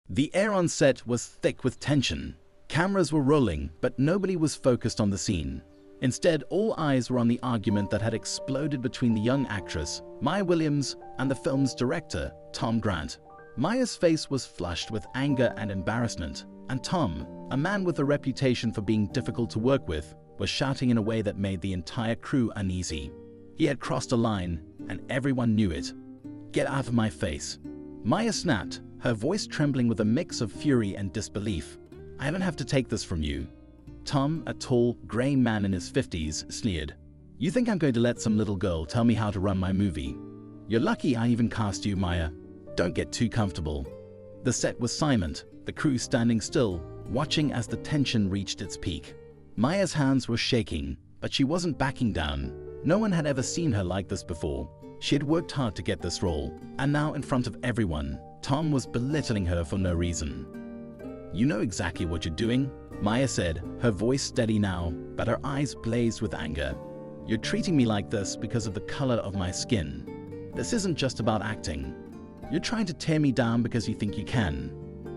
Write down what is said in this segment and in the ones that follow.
The air on set was thick with tension. Cameras were rolling, but nobody was focused on the scene. Instead, all eyes were on the argument that had exploded between the young actress, Maya Williams, and the film's director, Tom Grant. Maya's face was flushed with anger and embarrassment, and Tom, a man with a reputation for being difficult to work with, was shouting in a way that made the entire crew uneasy. He had crossed a line, and everyone knew it. "Get out of my face." Maya snapped, her voice trembling with a mix of fury and disbelief. "I don't have to take this from you." Tom, a tall, grey man in his 50s, sneered. "You think I'm going to let some little girl tell me how to run my movie? You're lucky I even cast you, Maya. Don't get too comfortable." The set was silent, the crew standing still, watching as the tension reached its peak. Maya's hands were shaking, but she wasn't backing down. No one had ever seen her like this before. She had worked hard to get this role, and now in front of everyone, Tom was belittling her for no reason. "You know exactly what you're doing," Maya said, her voice steady now, but her eyes blazed with anger. "You're treating me like this because of the color of my skin. This isn't just about acting. You're trying to tear me down because you think you can."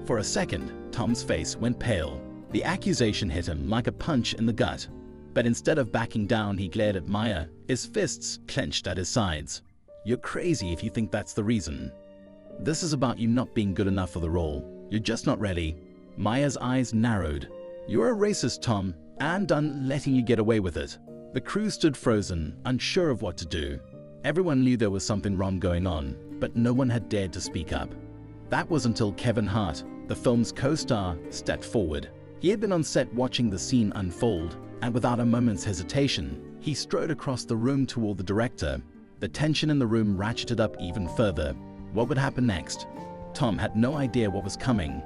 For a second, Tom's face went pale. The accusation hit him like a punch in the gut. But instead of backing down, he glared at Maya, his fists clenched at his sides. "You're crazy if you think that's the reason. This is about you not being good enough for the role. You're just not ready." Maya's eyes narrowed. "You're a racist, Tom, and done letting you get away with it." The crew stood frozen, unsure of what to do. Everyone knew there was something wrong going on, but no one had dared to speak up. That was until Kevin Hart, the film's co-star, stepped forward. He had been on set watching the scene unfold, and without a moment's hesitation, he strode across the room toward the director. The tension in the room ratcheted up even further. What would happen next? Tom had no idea what was coming.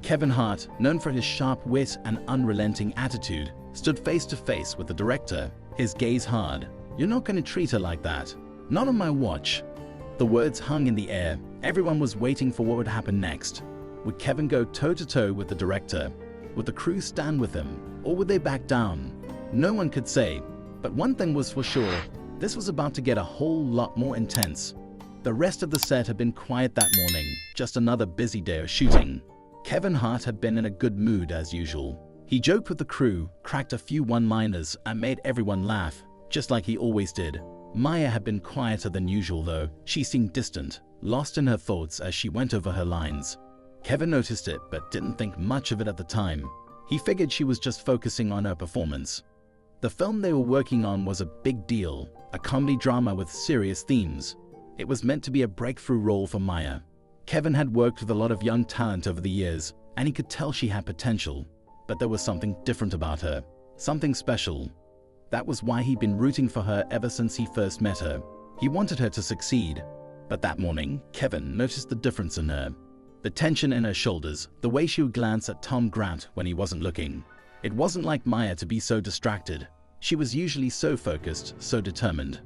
Kevin Hart, known for his sharp wit and unrelenting attitude, stood face to face with the director, his gaze hard. "You're not going to treat her like that. Not on my watch." The words hung in the air. Everyone was waiting for what would happen next. Would Kevin go toe-to-toe with the director? Would the crew stand with him? Or would they back down? No one could say. But one thing was for sure, this was about to get a whole lot more intense. The rest of the set had been quiet that morning, just another busy day of shooting. Kevin Hart had been in a good mood as usual. He joked with the crew, cracked a few one-liners, and made everyone laugh, just like he always did. Maya had been quieter than usual though. She seemed distant, lost in her thoughts as she went over her lines. Kevin noticed it, but didn't think much of it at the time. He figured she was just focusing on her performance. The film they were working on was a big deal, a comedy drama with serious themes. It was meant to be a breakthrough role for Maya. Kevin had worked with a lot of young talent over the years, and he could tell she had potential. But there was something different about her, something special. That was why he'd been rooting for her ever since he first met her. He wanted her to succeed. But that morning, Kevin noticed the difference in her. The tension in her shoulders, the way she would glance at Tom Grant when he wasn't looking. It wasn't like Maya to be so distracted. She was usually so focused, so determined.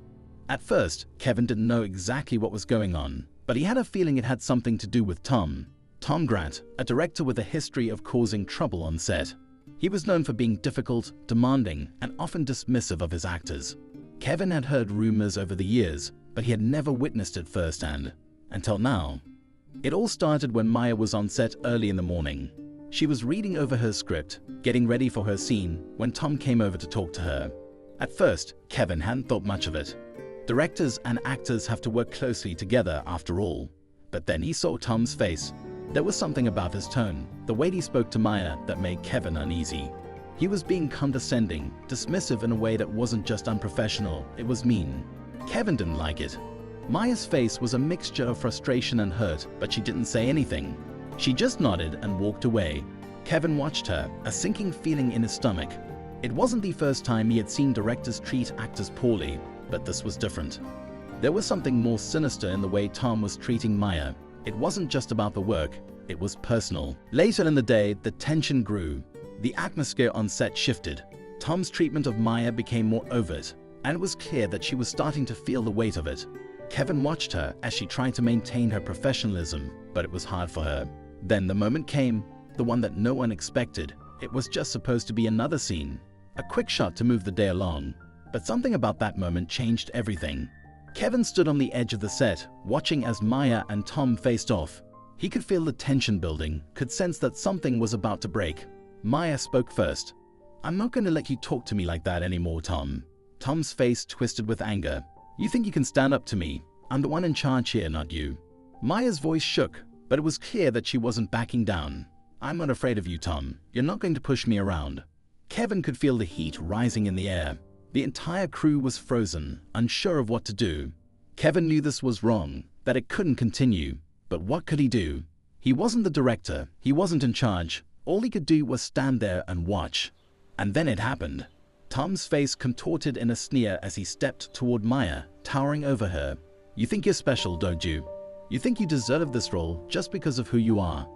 At first, Kevin didn't know exactly what was going on, but he had a feeling it had something to do with Tom. Tom Grant, a director with a history of causing trouble on set. He was known for being difficult, demanding, and often dismissive of his actors. Kevin had heard rumors over the years, but he had never witnessed it firsthand. Until now. It all started when Maya was on set early in the morning. She was reading over her script, getting ready for her scene, when Tom came over to talk to her. At first, Kevin hadn't thought much of it. Directors and actors have to work closely together after all. But then he saw Tom's face. There was something about his tone, the way he spoke to Maya, that made Kevin uneasy. He was being condescending, dismissive in a way that wasn't just unprofessional, it was mean. Kevin didn't like it. Maya's face was a mixture of frustration and hurt, but she didn't say anything. She just nodded and walked away. Kevin watched her, a sinking feeling in his stomach. It wasn't the first time he had seen directors treat actors poorly, but this was different. There was something more sinister in the way Tom was treating Maya. It wasn't just about the work, it was personal. Later in the day, the tension grew. The atmosphere on set shifted. Tom's treatment of Maya became more overt, and it was clear that she was starting to feel the weight of it. Kevin watched her as she tried to maintain her professionalism, but it was hard for her. Then the moment came, the one that no one expected. It was just supposed to be another scene, a quick shot to move the day along. But something about that moment changed everything. Kevin stood on the edge of the set, watching as Maya and Tom faced off. He could feel the tension building, could sense that something was about to break. Maya spoke first. "I'm not going to let you talk to me like that anymore, Tom." Tom's face twisted with anger. "You think you can stand up to me? I'm the one in charge here, not you." Maya's voice shook, but it was clear that she wasn't backing down. "I'm not afraid of you, Tom. You're not going to push me around." Kevin could feel the heat rising in the air. The entire crew was frozen, unsure of what to do. Kevin knew this was wrong, that it couldn't continue. But what could he do? He wasn't the director. He wasn't in charge. All he could do was stand there and watch. And then it happened. Tom's face contorted in a sneer as he stepped toward Maya, towering over her. "You think you're special, don't you? You think you deserve this role just because of who you are."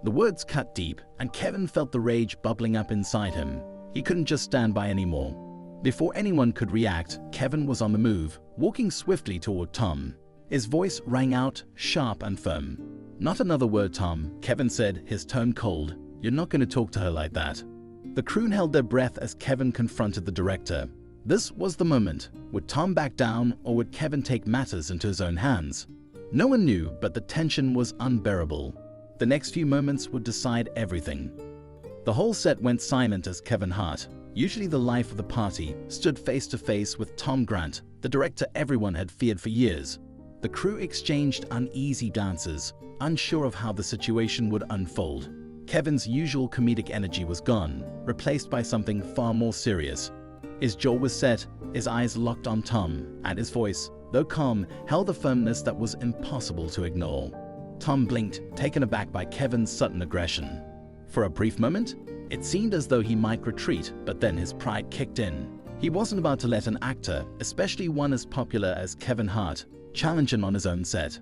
The words cut deep, and Kevin felt the rage bubbling up inside him. He couldn't just stand by anymore. Before anyone could react, Kevin was on the move, walking swiftly toward Tom. His voice rang out, sharp and firm. "Not another word, Tom," Kevin said, his tone cold. "You're not going to talk to her like that." The crew held their breath as Kevin confronted the director. This was the moment. Would Tom back down, or would Kevin take matters into his own hands? No one knew, but the tension was unbearable. The next few moments would decide everything. The whole set went silent as Kevin Hart, usually the life of the party, stood face to face with Tom Grant, the director everyone had feared for years. The crew exchanged uneasy glances, unsure of how the situation would unfold. Kevin's usual comedic energy was gone, replaced by something far more serious. His jaw was set, his eyes locked on Tom, and his voice, though calm, held a firmness that was impossible to ignore. Tom blinked, taken aback by Kevin's sudden aggression. For a brief moment, it seemed as though he might retreat, but then his pride kicked in. He wasn't about to let an actor, especially one as popular as Kevin Hart, challenge him on his own set.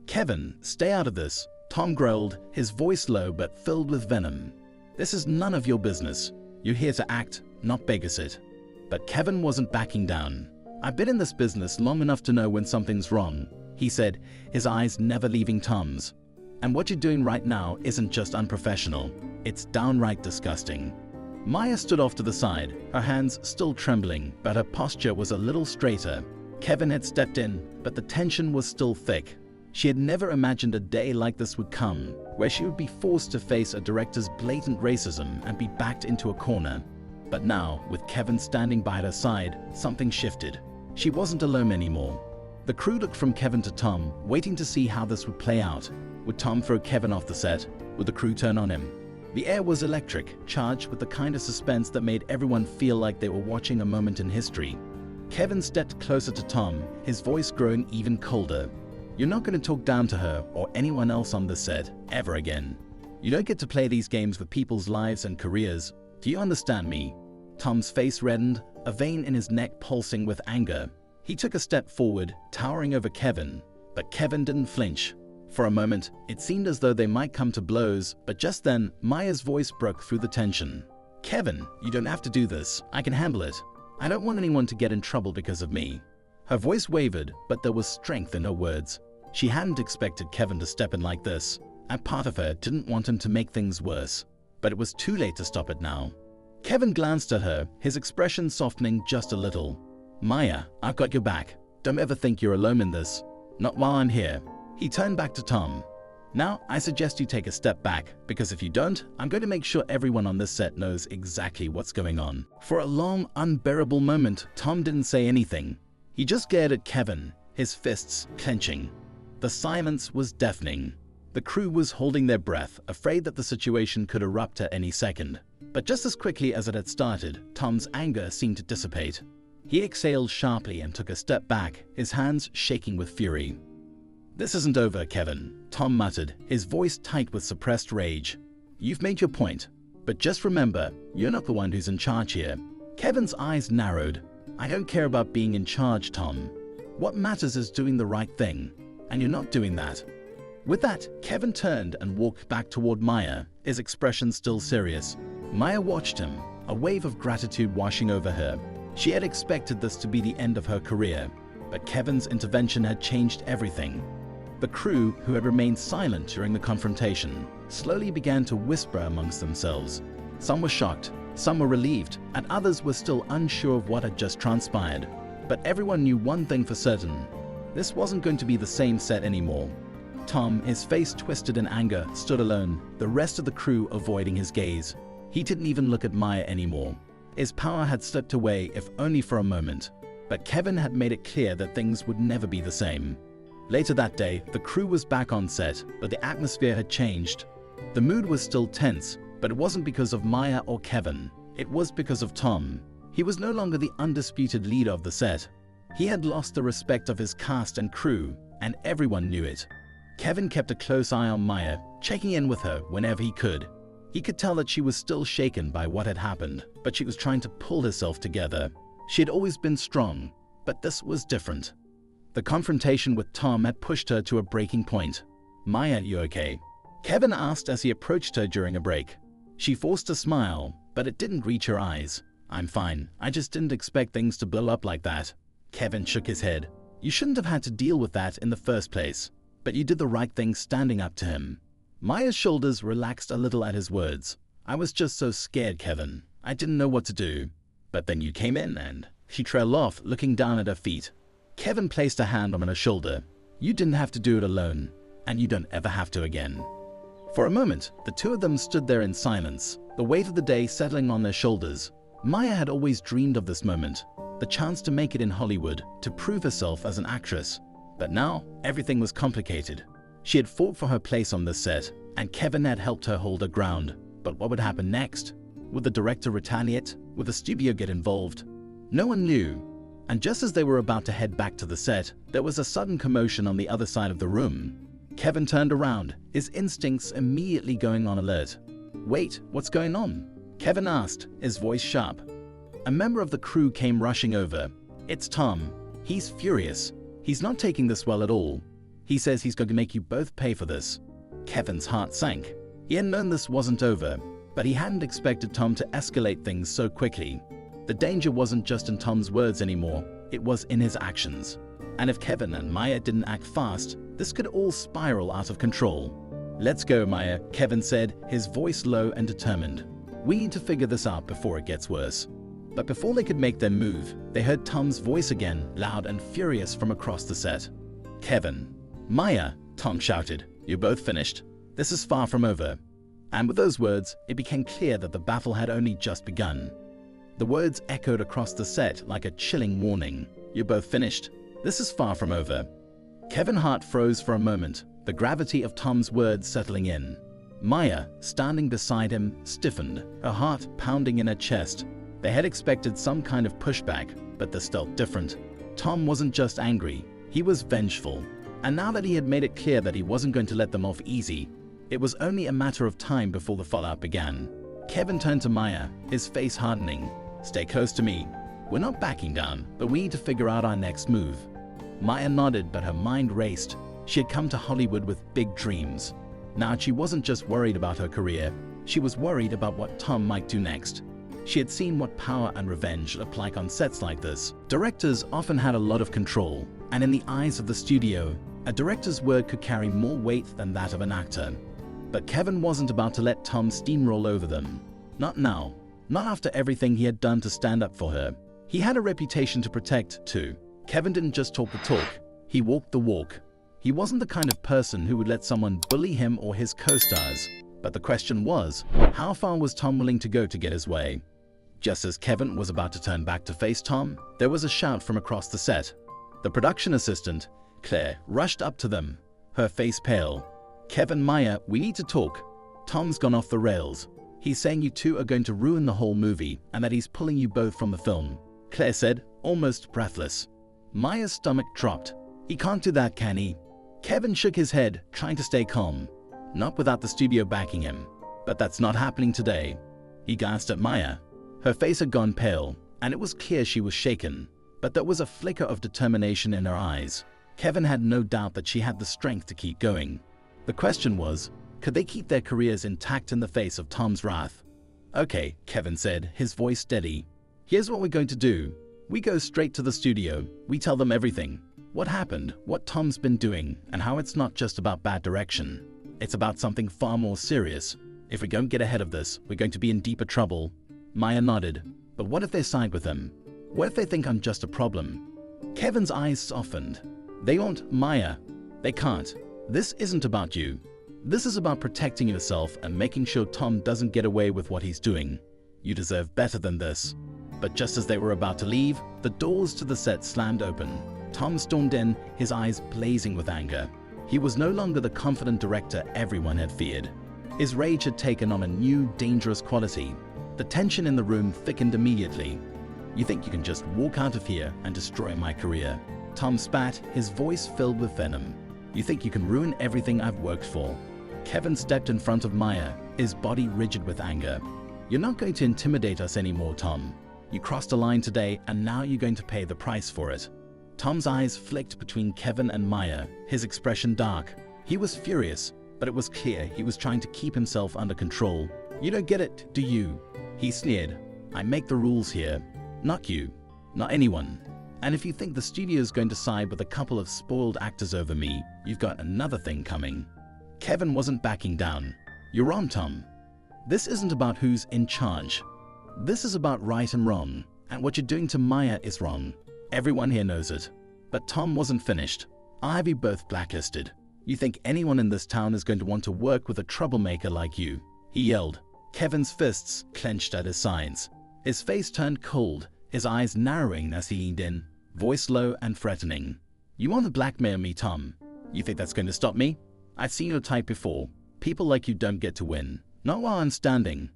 "Kevin, stay out of this," Tom growled, his voice low but filled with venom. "This is none of your business. You're here to act, not babysit." But Kevin wasn't backing down. "I've been in this business long enough to know when something's wrong," he said, his eyes never leaving Tom's. "And what you're doing right now isn't just unprofessional, it's downright disgusting." Maya stood off to the side, her hands still trembling, but her posture was a little straighter. Kevin had stepped in, but the tension was still thick. She had never imagined a day like this would come, where she would be forced to face a director's blatant racism and be backed into a corner. But now, with Kevin standing by her side, something shifted. She wasn't alone anymore. The crew looked from Kevin to Tom, waiting to see how this would play out. Would Tom throw Kevin off the set? Would the crew turn on him? The air was electric, charged with the kind of suspense that made everyone feel like they were watching a moment in history. Kevin stepped closer to Tom, his voice growing even colder. "You're not going to talk down to her or anyone else on this set, ever again. You don't get to play these games with people's lives and careers. Do you understand me?" Tom's face reddened, a vein in his neck pulsing with anger. He took a step forward, towering over Kevin, but Kevin didn't flinch. For a moment, it seemed as though they might come to blows, but just then, Maya's voice broke through the tension. "Kevin, you don't have to do this. I can handle it. I don't want anyone to get in trouble because of me." Her voice wavered, but there was strength in her words. She hadn't expected Kevin to step in like this, and part of her didn't want him to make things worse. But it was too late to stop it now. Kevin glanced at her, his expression softening just a little. "Maya, I've got your back. Don't ever think you're alone in this. Not while I'm here." He turned back to Tom. "Now, I suggest you take a step back, because if you don't, I'm going to make sure everyone on this set knows exactly what's going on." For a long, unbearable moment, Tom didn't say anything. He just glared at Kevin, his fists clenching. The silence was deafening. The crew was holding their breath, afraid that the situation could erupt at any second. But just as quickly as it had started, Tom's anger seemed to dissipate. He exhaled sharply and took a step back, his hands shaking with fury. "This isn't over, Kevin," Tom muttered, his voice tight with suppressed rage. "You've made your point, but just remember, you're not the one who's in charge here." Kevin's eyes narrowed. "I don't care about being in charge, Tom. What matters is doing the right thing, and you're not doing that." With that, Kevin turned and walked back toward Maya, his expression still serious. Maya watched him, a wave of gratitude washing over her. She had expected this to be the end of her career, but Kevin's intervention had changed everything. The crew, who had remained silent during the confrontation, slowly began to whisper amongst themselves. Some were shocked, some were relieved, and others were still unsure of what had just transpired. But everyone knew one thing for certain: this wasn't going to be the same set anymore. Tom, his face twisted in anger, stood alone, the rest of the crew avoiding his gaze. He didn't even look at Maya anymore. His power had slipped away, if only for a moment. But Kevin had made it clear that things would never be the same. Later that day, the crew was back on set, but the atmosphere had changed. The mood was still tense, but it wasn't because of Maya or Kevin. It was because of Tom. He was no longer the undisputed leader of the set. He had lost the respect of his cast and crew, and everyone knew it. Kevin kept a close eye on Maya, checking in with her whenever he could. He could tell that she was still shaken by what had happened, but she was trying to pull herself together. She had always been strong, but this was different. The confrontation with Tom had pushed her to a breaking point. "Maya, you okay?" Kevin asked as he approached her during a break. She forced a smile, but it didn't reach her eyes. "I'm fine. I just didn't expect things to blow up like that." Kevin shook his head. "You shouldn't have had to deal with that in the first place, but you did the right thing standing up to him." Maya's shoulders relaxed a little at his words. "I was just so scared, Kevin. I didn't know what to do. But then you came in and..." She trailed off, looking down at her feet. Kevin placed a hand on her shoulder. "You didn't have to do it alone, and you don't ever have to again." For a moment, the two of them stood there in silence, the weight of the day settling on their shoulders. Maya had always dreamed of this moment, the chance to make it in Hollywood, to prove herself as an actress. But now, everything was complicated. She had fought for her place on this set, and Kevin had helped her hold her ground. But what would happen next? Would the director retaliate? Would the studio get involved? No one knew. And just as they were about to head back to the set, there was a sudden commotion on the other side of the room. Kevin turned around, his instincts immediately going on alert. "Wait, what's going on?" Kevin asked, his voice sharp. A member of the crew came rushing over. "It's Tom. He's furious. He's not taking this well at all. He says he's going to make you both pay for this." Kevin's heart sank. He had known this wasn't over, but he hadn't expected Tom to escalate things so quickly. The danger wasn't just in Tom's words anymore, it was in his actions. And if Kevin and Maya didn't act fast, this could all spiral out of control. "Let's go, Maya," Kevin said, his voice low and determined. "We need to figure this out before it gets worse." But before they could make their move, they heard Tom's voice again, loud and furious from across the set. "Kevin." "Maya," Tom shouted, "you're both finished. This is far from over." And with those words, it became clear that the battle had only just begun. The words echoed across the set like a chilling warning. "You're both finished. This is far from over." Kevin Hart froze for a moment, the gravity of Tom's words settling in. Maya, standing beside him, stiffened, her heart pounding in her chest. They had expected some kind of pushback, but this felt different. Tom wasn't just angry, he was vengeful. And now that he had made it clear that he wasn't going to let them off easy, it was only a matter of time before the fallout began. Kevin turned to Maya, his face hardening. "Stay close to me. We're not backing down, but we need to figure out our next move." Maya nodded, but her mind raced. She had come to Hollywood with big dreams. Now she wasn't just worried about her career, she was worried about what Tom might do next. She had seen what power and revenge looked like on sets like this. Directors often had a lot of control, and in the eyes of the studio, a director's word could carry more weight than that of an actor. But Kevin wasn't about to let Tom steamroll over them. Not now. Not after everything he had done to stand up for her. He had a reputation to protect, too. Kevin didn't just talk the talk, he walked the walk. He wasn't the kind of person who would let someone bully him or his co-stars. But the question was, how far was Tom willing to go to get his way? Just as Kevin was about to turn back to face Tom, there was a shout from across the set. The production assistant, Claire, rushed up to them, her face pale. "Kevin, Maya, we need to talk. Tom's gone off the rails. He's saying you two are going to ruin the whole movie and that he's pulling you both from the film," Claire said, almost breathless. Maya's stomach dropped. "He can't do that, can he?" Kevin shook his head, trying to stay calm. "Not without the studio backing him. But that's not happening today." He glanced at Maya. Her face had gone pale, and it was clear she was shaken. But there was a flicker of determination in her eyes. Kevin had no doubt that she had the strength to keep going. The question was, could they keep their careers intact in the face of Tom's wrath? "Okay," Kevin said, his voice steady. "Here's what we're going to do. We go straight to the studio. We tell them everything. What happened, what Tom's been doing, and how it's not just about bad direction. It's about something far more serious. If we don't get ahead of this, we're going to be in deeper trouble." Maya nodded. "But what if they side with him? What if they think I'm just a problem?" Kevin's eyes softened. "They won't, Maya. They can't. This isn't about you. This is about protecting yourself and making sure Tom doesn't get away with what he's doing. You deserve better than this." But just as they were about to leave, the doors to the set slammed open. Tom stormed in, his eyes blazing with anger. He was no longer the confident director everyone had feared. His rage had taken on a new, dangerous quality. The tension in the room thickened immediately. "You think you can just walk out of here and destroy my career?" Tom spat, his voice filled with venom. "You think you can ruin everything I've worked for?" Kevin stepped in front of Maya, his body rigid with anger. "You're not going to intimidate us anymore, Tom. You crossed a line today, and now you're going to pay the price for it." Tom's eyes flicked between Kevin and Maya, his expression dark. He was furious, but it was clear he was trying to keep himself under control. "You don't get it, do you?" He sneered. "I make the rules here. Not you. Not anyone. And if you think the studio's going to side with a couple of spoiled actors over me, you've got another thing coming." Kevin wasn't backing down. "You're wrong, Tom. This isn't about who's in charge. This is about right and wrong, and what you're doing to Maya is wrong. Everyone here knows it." But Tom wasn't finished. "I'll have you both blacklisted. You think anyone in this town is going to want to work with a troublemaker like you?" he yelled. Kevin's fists clenched at his sides. His face turned cold, his eyes narrowing as he leaned in, voice low and threatening. "You want to blackmail me, Tom? You think that's going to stop me? I've seen your type before. People like you don't get to win. Not while I'm standing."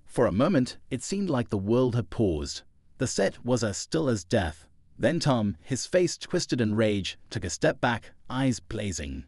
For a moment, it seemed like the world had paused. The set was as still as death. Then Tom, his face twisted in rage, took a step back, eyes blazing.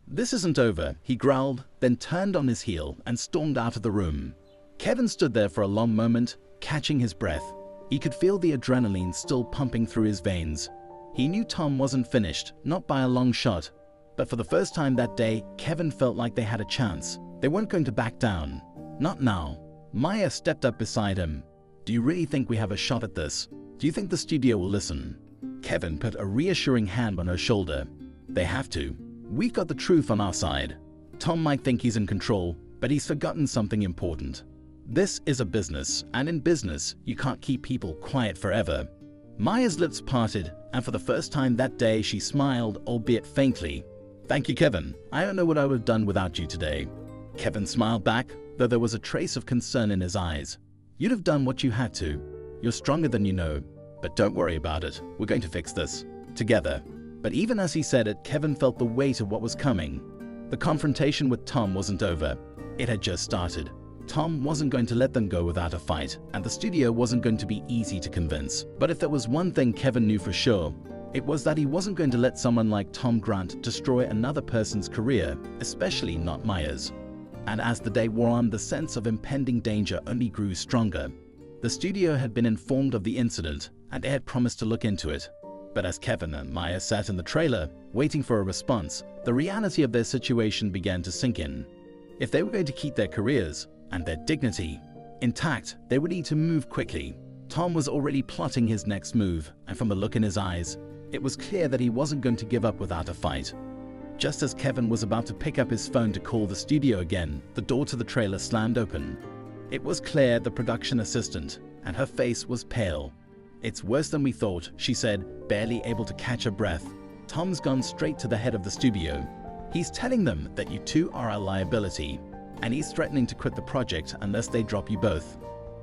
"This isn't over," he growled, then turned on his heel and stormed out of the room. Kevin stood there for a long moment, catching his breath. He could feel the adrenaline still pumping through his veins. He knew Tom wasn't finished, not by a long shot. But for the first time that day, Kevin felt like they had a chance. They weren't going to back down. Not now. Maya stepped up beside him. "Do you really think we have a shot at this? Do you think the studio will listen?" Kevin put a reassuring hand on her shoulder. "They have to. We've got the truth on our side. Tom might think he's in control, but he's forgotten something important. This is a business, and in business, you can't keep people quiet forever." Maya's lips parted, and for the first time that day she smiled, albeit faintly. "Thank you, Kevin. I don't know what I would have done without you today." Kevin smiled back, though there was a trace of concern in his eyes. "You'd have done what you had to. You're stronger than you know. But don't worry about it. We're going to fix this. Together." But even as he said it, Kevin felt the weight of what was coming. The confrontation with Tom wasn't over. It had just started. Tom wasn't going to let them go without a fight, and the studio wasn't going to be easy to convince. But if there was one thing Kevin knew for sure, it was that he wasn't going to let someone like Tom Grant destroy another person's career, especially not Maya's. And as the day wore on, the sense of impending danger only grew stronger. The studio had been informed of the incident, and they had promised to look into it. But as Kevin and Maya sat in the trailer, waiting for a response, the reality of their situation began to sink in. If they were going to keep their careers and their dignity intact, they would need to move quickly. Tom was already plotting his next move, and from the look in his eyes, it was clear that he wasn't going to give up without a fight. Just as Kevin was about to pick up his phone to call the studio again, the door to the trailer slammed open. It was Claire, the production assistant, and her face was pale. "It's worse than we thought," she said, barely able to catch her breath. "Tom's gone straight to the head of the studio. He's telling them that you two are a liability, and he's threatening to quit the project unless they drop you both."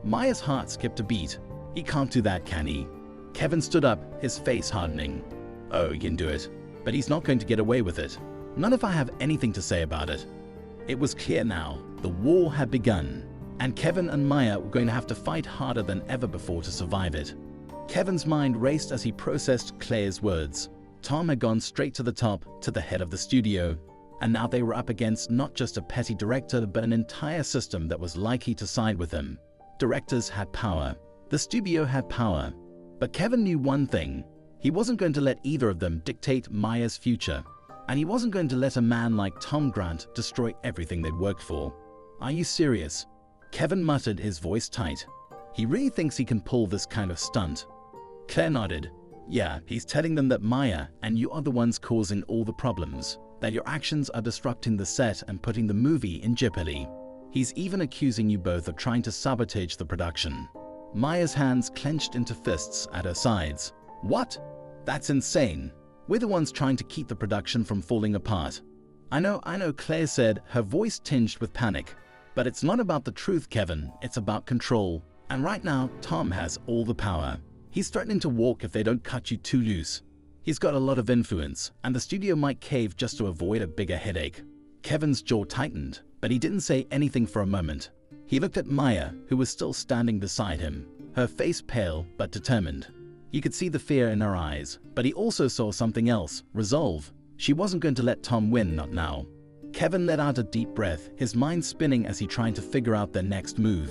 Maya's heart skipped a beat. "He can't do that, can he?" Kevin stood up, his face hardening. "Oh, he can do it. But he's not going to get away with it. Not if I have anything to say about it." It was clear now. The war had begun, and Kevin and Maya were going to have to fight harder than ever before to survive it. Kevin's mind raced as he processed Claire's words. Tom had gone straight to the top, to the head of the studio. And now they were up against not just a petty director, but an entire system that was likely to side with him. Directors had power. The studio had power. But Kevin knew one thing. He wasn't going to let either of them dictate Maya's future. And he wasn't going to let a man like Tom Grant destroy everything they'd worked for. "Are you serious?" Kevin muttered, his voice tight. "He really thinks he can pull this kind of stunt?" Claire nodded. "Yeah, he's telling them that Maya and you are the ones causing all the problems, that your actions are disrupting the set and putting the movie in jeopardy. He's even accusing you both of trying to sabotage the production." Maya's hands clenched into fists at her sides. "What? That's insane. We're the ones trying to keep the production from falling apart." I know, Claire said, her voice tinged with panic. But it's not about the truth, Kevin. It's about control. And right now, Tom has all the power. He's threatening to walk if they don't cut you too loose. He's got a lot of influence, and the studio might cave just to avoid a bigger headache. Kevin's jaw tightened, but he didn't say anything for a moment. He looked at Maya, who was still standing beside him, her face pale but determined. He could see the fear in her eyes, but he also saw something else, resolve. She wasn't going to let Tom win, not now. Kevin let out a deep breath, his mind spinning as he tried to figure out their next move.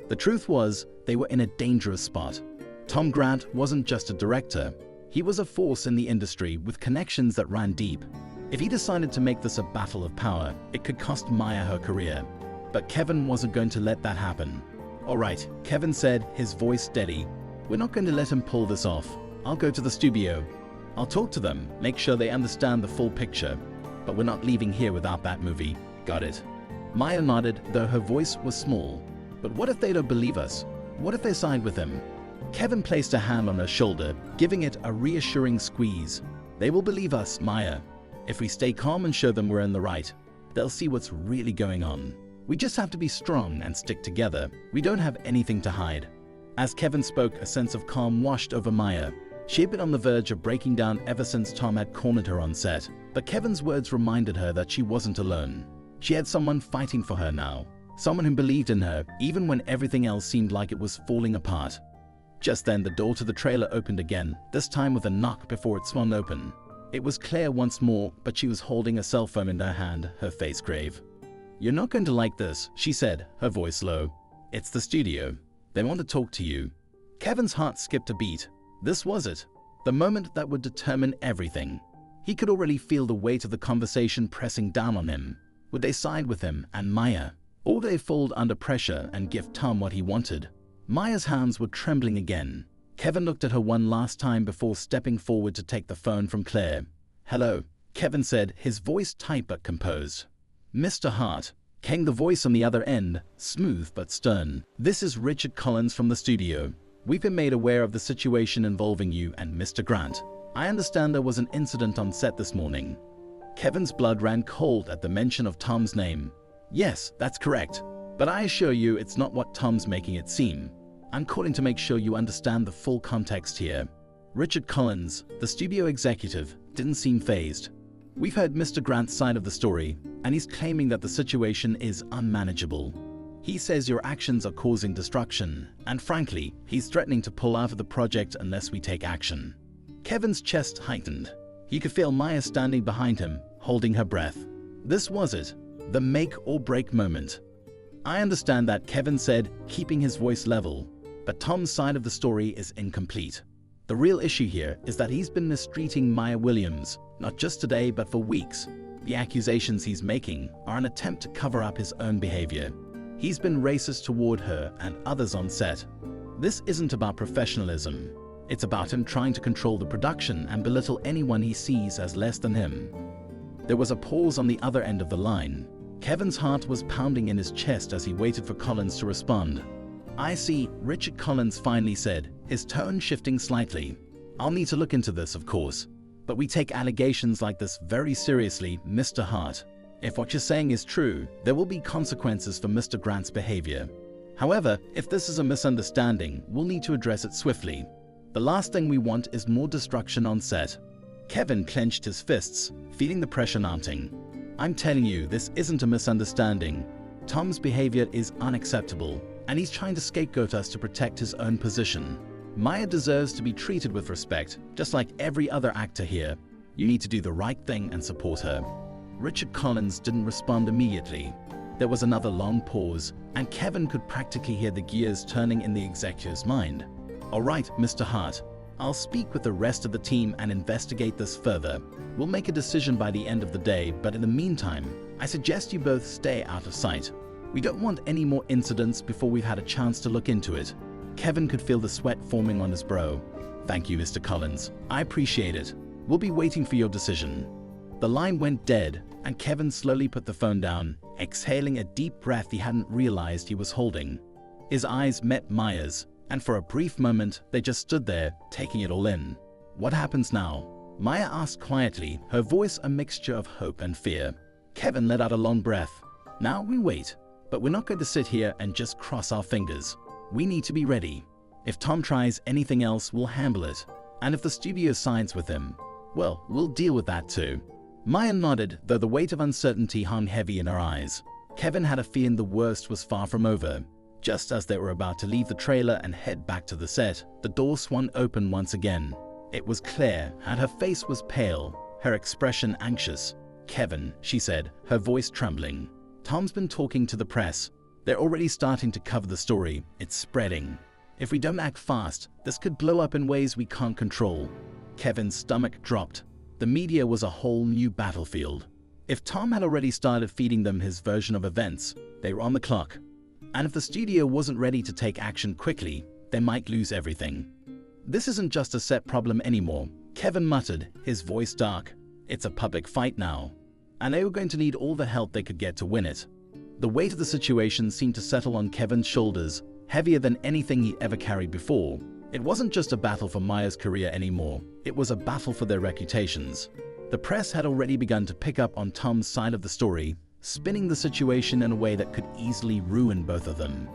The truth was, they were in a dangerous spot. Tom Grant wasn't just a director. He was a force in the industry with connections that ran deep. If he decided to make this a battle of power, it could cost Maya her career. But Kevin wasn't going to let that happen. "All right," Kevin said, his voice steady. "We're not going to let him pull this off. I'll go to the studio. I'll talk to them, make sure they understand the full picture. But we're not leaving here without that movie. Got it?" Maya nodded, though her voice was small. "But what if they don't believe us? What if they side with him?" Kevin placed a hand on her shoulder, giving it a reassuring squeeze. "They will believe us, Maya. If we stay calm and show them we're in the right, they'll see what's really going on. We just have to be strong and stick together. We don't have anything to hide." As Kevin spoke, a sense of calm washed over Maya. She had been on the verge of breaking down ever since Tom had cornered her on set, but Kevin's words reminded her that she wasn't alone. She had someone fighting for her now, someone who believed in her even when everything else seemed like it was falling apart. Just then, the door to the trailer opened again, this time with a knock before it swung open. It was Claire once more, but she was holding a cell phone in her hand, her face grave. "You're not going to like this," she said, her voice low. "It's the studio. They want to talk to you." Kevin's heart skipped a beat. This was it, the moment that would determine everything. He could already feel the weight of the conversation pressing down on him. Would they side with him and Maya? Or would they fold under pressure and give Tom what he wanted? Maya's hands were trembling again. Kevin looked at her one last time before stepping forward to take the phone from Claire. "Hello," Kevin said, his voice tight but composed. "Mr. Hart," came the voice on the other end, smooth but stern. "This is Richard Collins from the studio. We've been made aware of the situation involving you and Mr. Grant. I understand there was an incident on set this morning." Kevin's blood ran cold at the mention of Tom's name. "Yes, that's correct. But I assure you it's not what Tom's making it seem. I'm calling to make sure you understand the full context here." Richard Collins, the studio executive, didn't seem fazed. "We've heard Mr. Grant's side of the story, and he's claiming that the situation is unmanageable. He says your actions are causing destruction, and frankly, he's threatening to pull out of the project unless we take action." Kevin's chest heightened. He could feel Maya standing behind him, holding her breath. This was it, the make or break moment. "I understand that," Kevin said, keeping his voice level, "but Tom's side of the story is incomplete. The real issue here is that he's been mistreating Maya Williams, not just today but for weeks. The accusations he's making are an attempt to cover up his own behavior. He's been racist toward her and others on set. This isn't about professionalism. It's about him trying to control the production and belittle anyone he sees as less than him." There was a pause on the other end of the line. Kevin's heart was pounding in his chest as he waited for Collins to respond. "I see," Richard Collins finally said, his tone shifting slightly. "I'll need to look into this, of course. But we take allegations like this very seriously, Mr. Hart. If what you're saying is true, there will be consequences for Mr. Grant's behavior. However, if this is a misunderstanding, we'll need to address it swiftly. The last thing we want is more destruction on set." Kevin clenched his fists, feeling the pressure mounting. "I'm telling you, this isn't a misunderstanding. Tom's behavior is unacceptable, and he's trying to scapegoat us to protect his own position. Maya deserves to be treated with respect, just like every other actor here. You need to do the right thing and support her." Richard Collins didn't respond immediately. There was another long pause, and Kevin could practically hear the gears turning in the executive's mind. "All right, Mr. Hart. I'll speak with the rest of the team and investigate this further. We'll make a decision by the end of the day, but in the meantime, I suggest you both stay out of sight. We don't want any more incidents before we've had a chance to look into it." Kevin could feel the sweat forming on his brow. "Thank you, Mr. Collins. I appreciate it. We'll be waiting for your decision." The line went dead, and Kevin slowly put the phone down, exhaling a deep breath he hadn't realized he was holding. His eyes met Maya's, and for a brief moment, they just stood there, taking it all in. "What happens now?" Maya asked quietly, her voice a mixture of hope and fear. Kevin let out a long breath. Now we wait, but we're not going to sit here and just cross our fingers. We need to be ready. If Tom tries anything else, we'll handle it. And if the studio sides with him, well, we'll deal with that too. Maya nodded, though the weight of uncertainty hung heavy in her eyes. Kevin had a feeling the worst was far from over. Just as they were about to leave the trailer and head back to the set, the door swung open once again. It was Claire, and her face was pale, her expression anxious. "Kevin," she said, her voice trembling. "Tom's been talking to the press. They're already starting to cover the story. It's spreading. If we don't act fast, this could blow up in ways we can't control." Kevin's stomach dropped. The media was a whole new battlefield. If Tom had already started feeding them his version of events, they were on the clock. And if the studio wasn't ready to take action quickly, they might lose everything. "This isn't just a set problem anymore," Kevin muttered, his voice dark. "It's a public fight now, and they were going to need all the help they could get to win it." The weight of the situation seemed to settle on Kevin's shoulders, heavier than anything he ever carried before. It wasn't just a battle for Maya's career anymore, it was a battle for their reputations. The press had already begun to pick up on Tom's side of the story, spinning the situation in a way that could easily ruin both of them.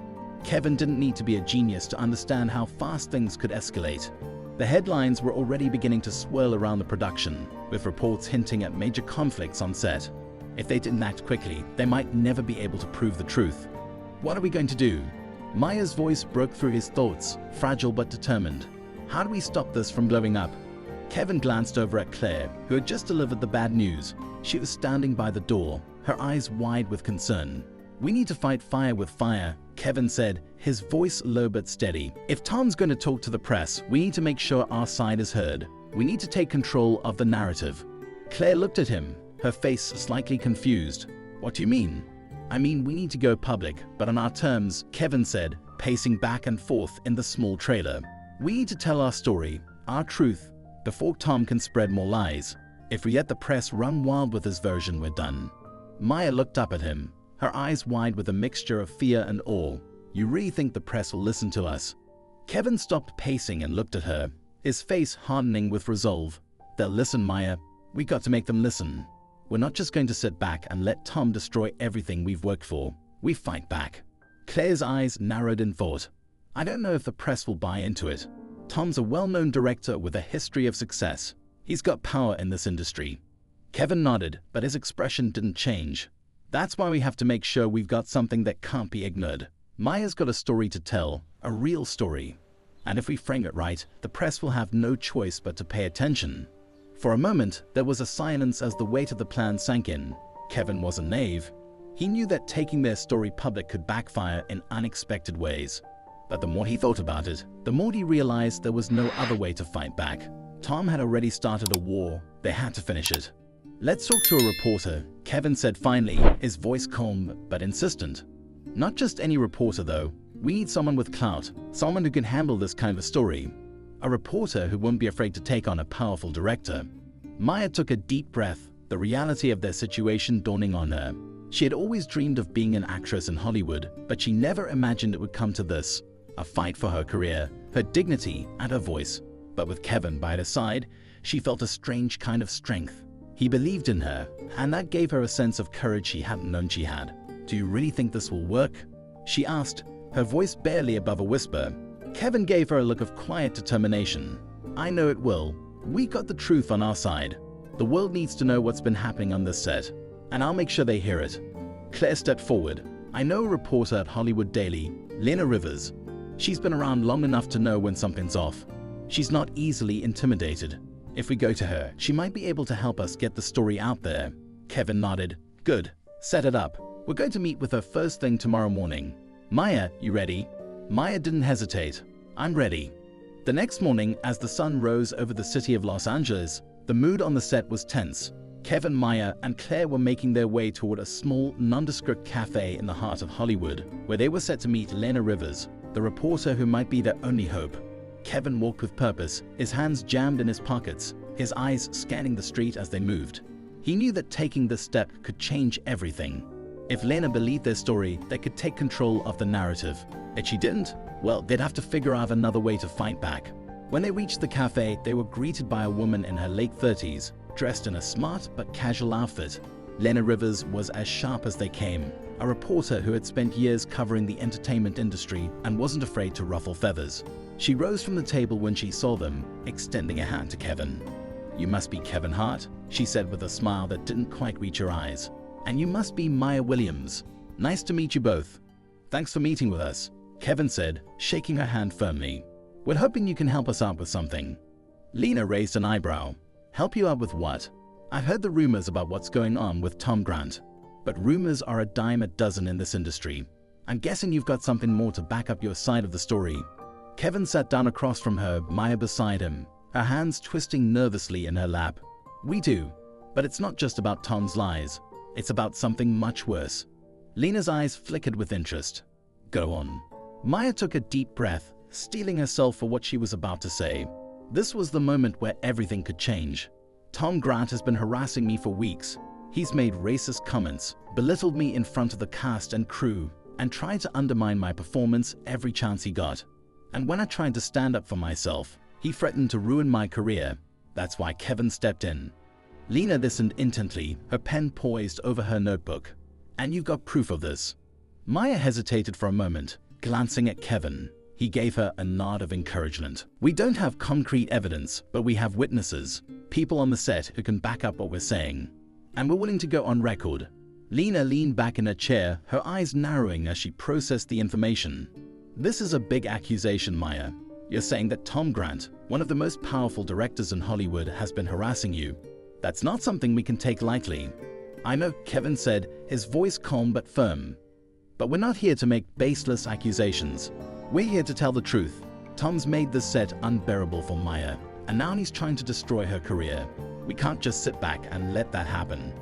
Kevin didn't need to be a genius to understand how fast things could escalate. The headlines were already beginning to swirl around the production, with reports hinting at major conflicts on set. If they didn't act quickly, they might never be able to prove the truth. "What are we going to do?" Maya's voice broke through his thoughts, fragile but determined. "How do we stop this from blowing up?" Kevin glanced over at Claire, who had just delivered the bad news. She was standing by the door, her eyes wide with concern. "We need to fight fire with fire," Kevin said, his voice low but steady. "If Tom's going to talk to the press, we need to make sure our side is heard. We need to take control of the narrative." Claire looked at him, her face slightly confused. "What do you mean?" "I mean, we need to go public, but on our terms," Kevin said, pacing back and forth in the small trailer. "We need to tell our story, our truth, before Tom can spread more lies. If we let the press run wild with his version, we're done." Maya looked up at him, her eyes wide with a mixture of fear and awe. "You really think the press will listen to us?" Kevin stopped pacing and looked at her, his face hardening with resolve. "They'll listen, Maya. We got to make them listen. We're not just going to sit back and let Tom destroy everything we've worked for. We fight back." Claire's eyes narrowed in thought. "I don't know if the press will buy into it. Tom's a well-known director with a history of success. He's got power in this industry." Kevin nodded, but his expression didn't change. "That's why we have to make sure we've got something that can't be ignored. Maya's got a story to tell, a real story. And if we frame it right, the press will have no choice but to pay attention." For a moment, there was a silence as the weight of the plan sank in. Kevin wasn't naive. He knew that taking their story public could backfire in unexpected ways. But the more he thought about it, the more he realized there was no other way to fight back. Tom had already started a war. They had to finish it. "Let's talk to a reporter," Kevin said finally, his voice calm but insistent. "Not just any reporter, though. We need someone with clout, someone who can handle this kind of story. A reporter who won't be afraid to take on a powerful director." Maya took a deep breath, the reality of their situation dawning on her. She had always dreamed of being an actress in Hollywood, but she never imagined it would come to this, a fight for her career, her dignity, and her voice. But with Kevin by her side, she felt a strange kind of strength. He believed in her, and that gave her a sense of courage she hadn't known she had. "Do you really think this will work?" she asked, her voice barely above a whisper. Kevin gave her a look of quiet determination. "I know it will. We got the truth on our side. The world needs to know what's been happening on this set, and I'll make sure they hear it." Claire stepped forward. "I know a reporter at Hollywood Daily, Lena Rivers. She's been around long enough to know when something's off. She's not easily intimidated. If we go to her, she might be able to help us get the story out there." Kevin nodded. "Good. Set it up. We're going to meet with her first thing tomorrow morning. Maya, you ready?" Maya didn't hesitate. "I'm ready." The next morning, as the sun rose over the city of Los Angeles, the mood on the set was tense. Kevin, Maya, and Claire were making their way toward a small, nondescript cafe in the heart of Hollywood, where they were set to meet Lena Rivers, the reporter who might be their only hope. Kevin walked with purpose, his hands jammed in his pockets, his eyes scanning the street as they moved. He knew that taking this step could change everything. If Lena believed their story, they could take control of the narrative. If she didn't, well, they'd have to figure out another way to fight back. When they reached the cafe, they were greeted by a woman in her late 30s, dressed in a smart but casual outfit. Lena Rivers was as sharp as they came, a reporter who had spent years covering the entertainment industry and wasn't afraid to ruffle feathers. She rose from the table when she saw them, extending a hand to Kevin. "You must be Kevin Hart," she said with a smile that didn't quite reach her eyes. "And you must be Maya Williams. Nice to meet you both." "Thanks for meeting with us," Kevin said, shaking her hand firmly. "We're hoping you can help us out with something." Lena raised an eyebrow. "Help you out with what?" "I've heard the rumors about what's going on with Tom Grant. But rumors are a dime a dozen in this industry. I'm guessing you've got something more to back up your side of the story." Kevin sat down across from her, Maya beside him, her hands twisting nervously in her lap. "We do, but it's not just about Tom's lies. It's about something much worse." Lena's eyes flickered with interest. "Go on." Maya took a deep breath, steeling herself for what she was about to say. This was the moment where everything could change. "Tom Grant has been harassing me for weeks. He's made racist comments, belittled me in front of the cast and crew, and tried to undermine my performance every chance he got. And when I tried to stand up for myself, he threatened to ruin my career. That's why Kevin stepped in." Lena listened intently, her pen poised over her notebook. "And you've got proof of this?" Maya hesitated for a moment, glancing at Kevin. He gave her a nod of encouragement. "We don't have concrete evidence, but we have witnesses, people on the set who can back up what we're saying. And we're willing to go on record." Lena leaned back in her chair, her eyes narrowing as she processed the information. "This is a big accusation, Maya. You're saying that Tom Grant, one of the most powerful directors in Hollywood, has been harassing you. That's not something we can take lightly." "I know," Kevin said, his voice calm but firm. "But we're not here to make baseless accusations. We're here to tell the truth. Tom's made this set unbearable for Maya, and now he's trying to destroy her career. We can't just sit back and let that happen."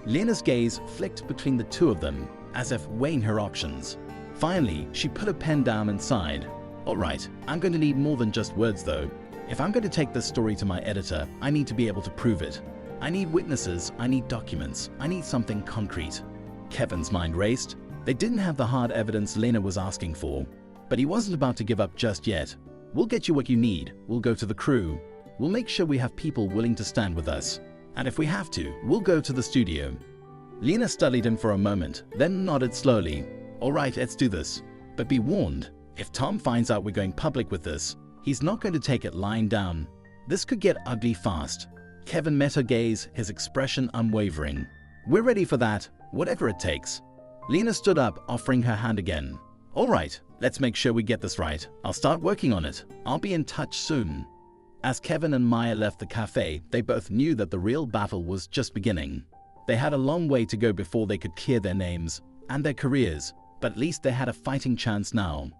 Lena's gaze flicked between the two of them, as if weighing her options. Finally, she put her pen down and sighed. "All right, I'm going to need more than just words though. If I'm going to take this story to my editor, I need to be able to prove it. I need witnesses, I need documents, I need something concrete." Kevin's mind raced. They didn't have the hard evidence Lena was asking for, but he wasn't about to give up just yet. "We'll get you what you need. We'll go to the crew. We'll make sure we have people willing to stand with us. And if we have to, we'll go to the studio." Lena studied him for a moment, then nodded slowly. "All right, let's do this. But be warned, if Tom finds out we're going public with this, he's not going to take it lying down. This could get ugly fast." Kevin met her gaze, his expression unwavering. "We're ready for that, whatever it takes." Lena stood up, offering her hand again. "All right, let's make sure we get this right. I'll start working on it. I'll be in touch soon." As Kevin and Maya left the cafe, they both knew that the real battle was just beginning. They had a long way to go before they could clear their names and their careers, but at least they had a fighting chance now.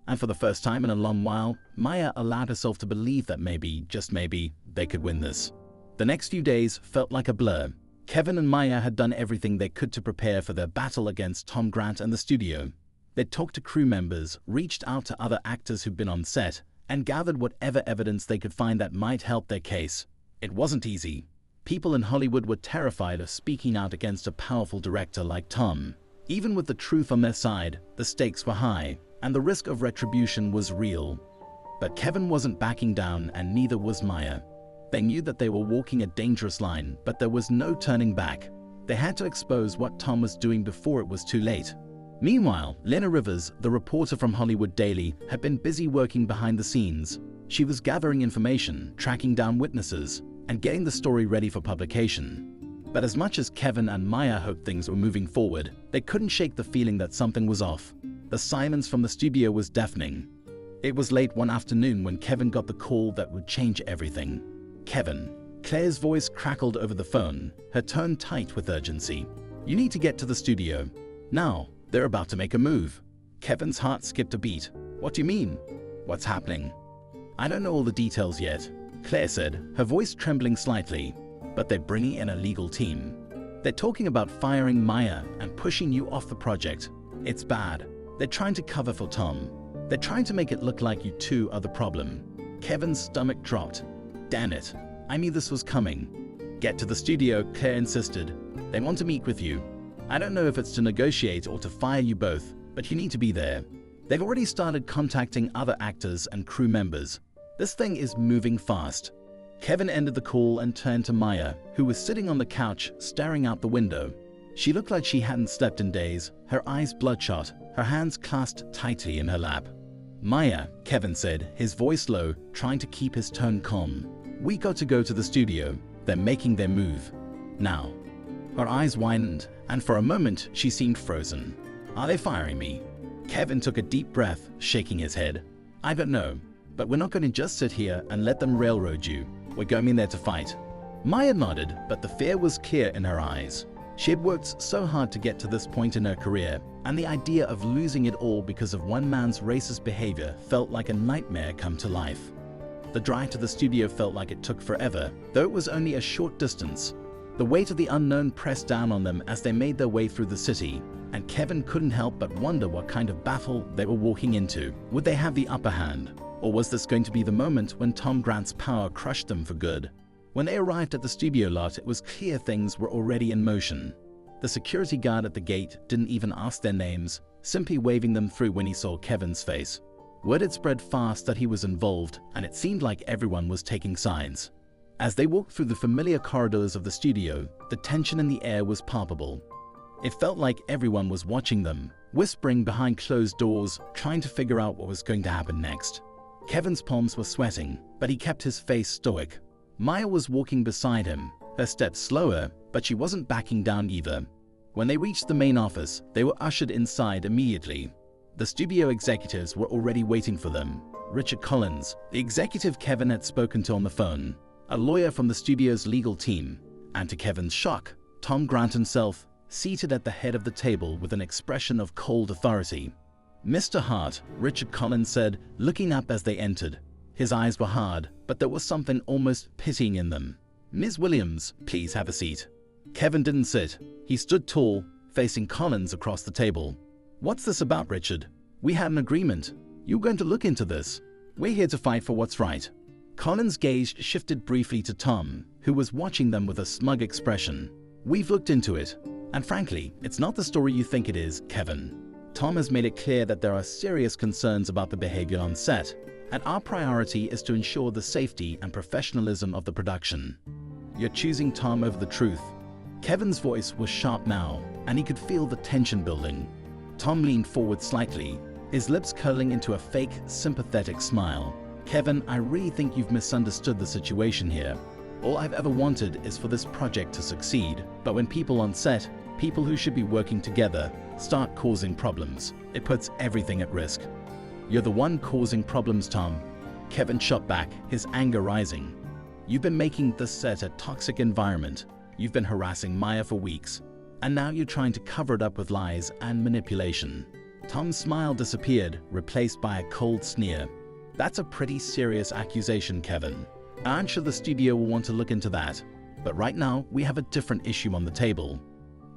And for the first time in a long while, Maya allowed herself to believe that maybe, just maybe, they could win this. The next few days felt like a blur. Kevin and Maya had done everything they could to prepare for their battle against Tom Grant and the studio. They'd talked to crew members, reached out to other actors who'd been on set, and gathered whatever evidence they could find that might help their case. It wasn't easy. People in Hollywood were terrified of speaking out against a powerful director like Tom. Even with the truth on their side, the stakes were high, and the risk of retribution was real. But Kevin wasn't backing down, and neither was Maya. They knew that they were walking a dangerous line, but there was no turning back. They had to expose what Tom was doing before it was too late. Meanwhile, Lena Rivers, the reporter from Hollywood Daily, had been busy working behind the scenes. She was gathering information, tracking down witnesses, and getting the story ready for publication. But as much as Kevin and Maya hoped things were moving forward, they couldn't shake the feeling that something was off. The silence from the studio was deafening. It was late one afternoon when Kevin got the call that would change everything. "Kevin." Claire's voice crackled over the phone, her tone tight with urgency. "You need to get to the studio. Now. They're about to make a move." Kevin's heart skipped a beat. "What do you mean? What's happening?" "I don't know all the details yet," Claire said, her voice trembling slightly. "But they're bringing in a legal team. They're talking about firing Maya and pushing you off the project. It's bad. They're trying to cover for Tom. They're trying to make it look like you two are the problem." Kevin's stomach dropped. "Damn it. I knew this was coming." "Get to the studio," Claire insisted. "They want to meet with you. I don't know if it's to negotiate or to fire you both, but you need to be there. They've already started contacting other actors and crew members. This thing is moving fast." Kevin ended the call and turned to Maya, who was sitting on the couch staring out the window. She looked like she hadn't slept in days, her eyes bloodshot, her hands clasped tightly in her lap. "Maya," Kevin said, his voice low, trying to keep his tone calm. "We got to go to the studio. They're making their move. Now." Her eyes widened, and for a moment she seemed frozen. "Are they firing me?" Kevin took a deep breath, shaking his head. "I don't know, but we're not going to just sit here and let them railroad you. We're going in there to fight." Maya nodded, but the fear was clear in her eyes. She had worked so hard to get to this point in her career, and the idea of losing it all because of one man's racist behavior felt like a nightmare come to life. The drive to the studio felt like it took forever, though it was only a short distance. The weight of the unknown pressed down on them as they made their way through the city, and Kevin couldn't help but wonder what kind of battle they were walking into. Would they have the upper hand? Or was this going to be the moment when Tom Grant's power crushed them for good? When they arrived at the studio lot, it was clear things were already in motion. The security guard at the gate didn't even ask their names, simply waving them through when he saw Kevin's face. Word had spread fast that he was involved, and it seemed like everyone was taking sides. As they walked through the familiar corridors of the studio, the tension in the air was palpable. It felt like everyone was watching them, whispering behind closed doors, trying to figure out what was going to happen next. Kevin's palms were sweating, but he kept his face stoic. Maya was walking beside him, her steps slower, but she wasn't backing down either. When they reached the main office, they were ushered inside immediately. The studio executives were already waiting for them. Richard Collins, the executive Kevin had spoken to on the phone, a lawyer from the studio's legal team, and to Kevin's shock, Tom Grant himself, seated at the head of the table with an expression of cold authority. "Mr. Hart," Richard Collins said, looking up as they entered. His eyes were hard, but there was something almost pitying in them. "Ms. Williams, please have a seat." Kevin didn't sit. He stood tall, facing Collins across the table. "What's this about, Richard? We had an agreement. You're going to look into this. We're here to fight for what's right." Collins' gaze shifted briefly to Tom, who was watching them with a smug expression. "We've looked into it, and frankly, it's not the story you think it is, Kevin. Tom has made it clear that there are serious concerns about the behavior on set, and our priority is to ensure the safety and professionalism of the production. You're choosing Tom over the truth." Kevin's voice was sharp now, and he could feel the tension building. Tom leaned forward slightly, his lips curling into a fake, sympathetic smile. "Kevin, I really think you've misunderstood the situation here. All I've ever wanted is for this project to succeed, but when people on set, people who should be working together, start causing problems, it puts everything at risk." "You're the one causing problems, Tom." Kevin shot back, his anger rising. "You've been making this set a toxic environment. You've been harassing Maya for weeks, and now you're trying to cover it up with lies and manipulation." Tom's smile disappeared, replaced by a cold sneer. "That's a pretty serious accusation, Kevin. I'm sure the studio will want to look into that, but right now we have a different issue on the table."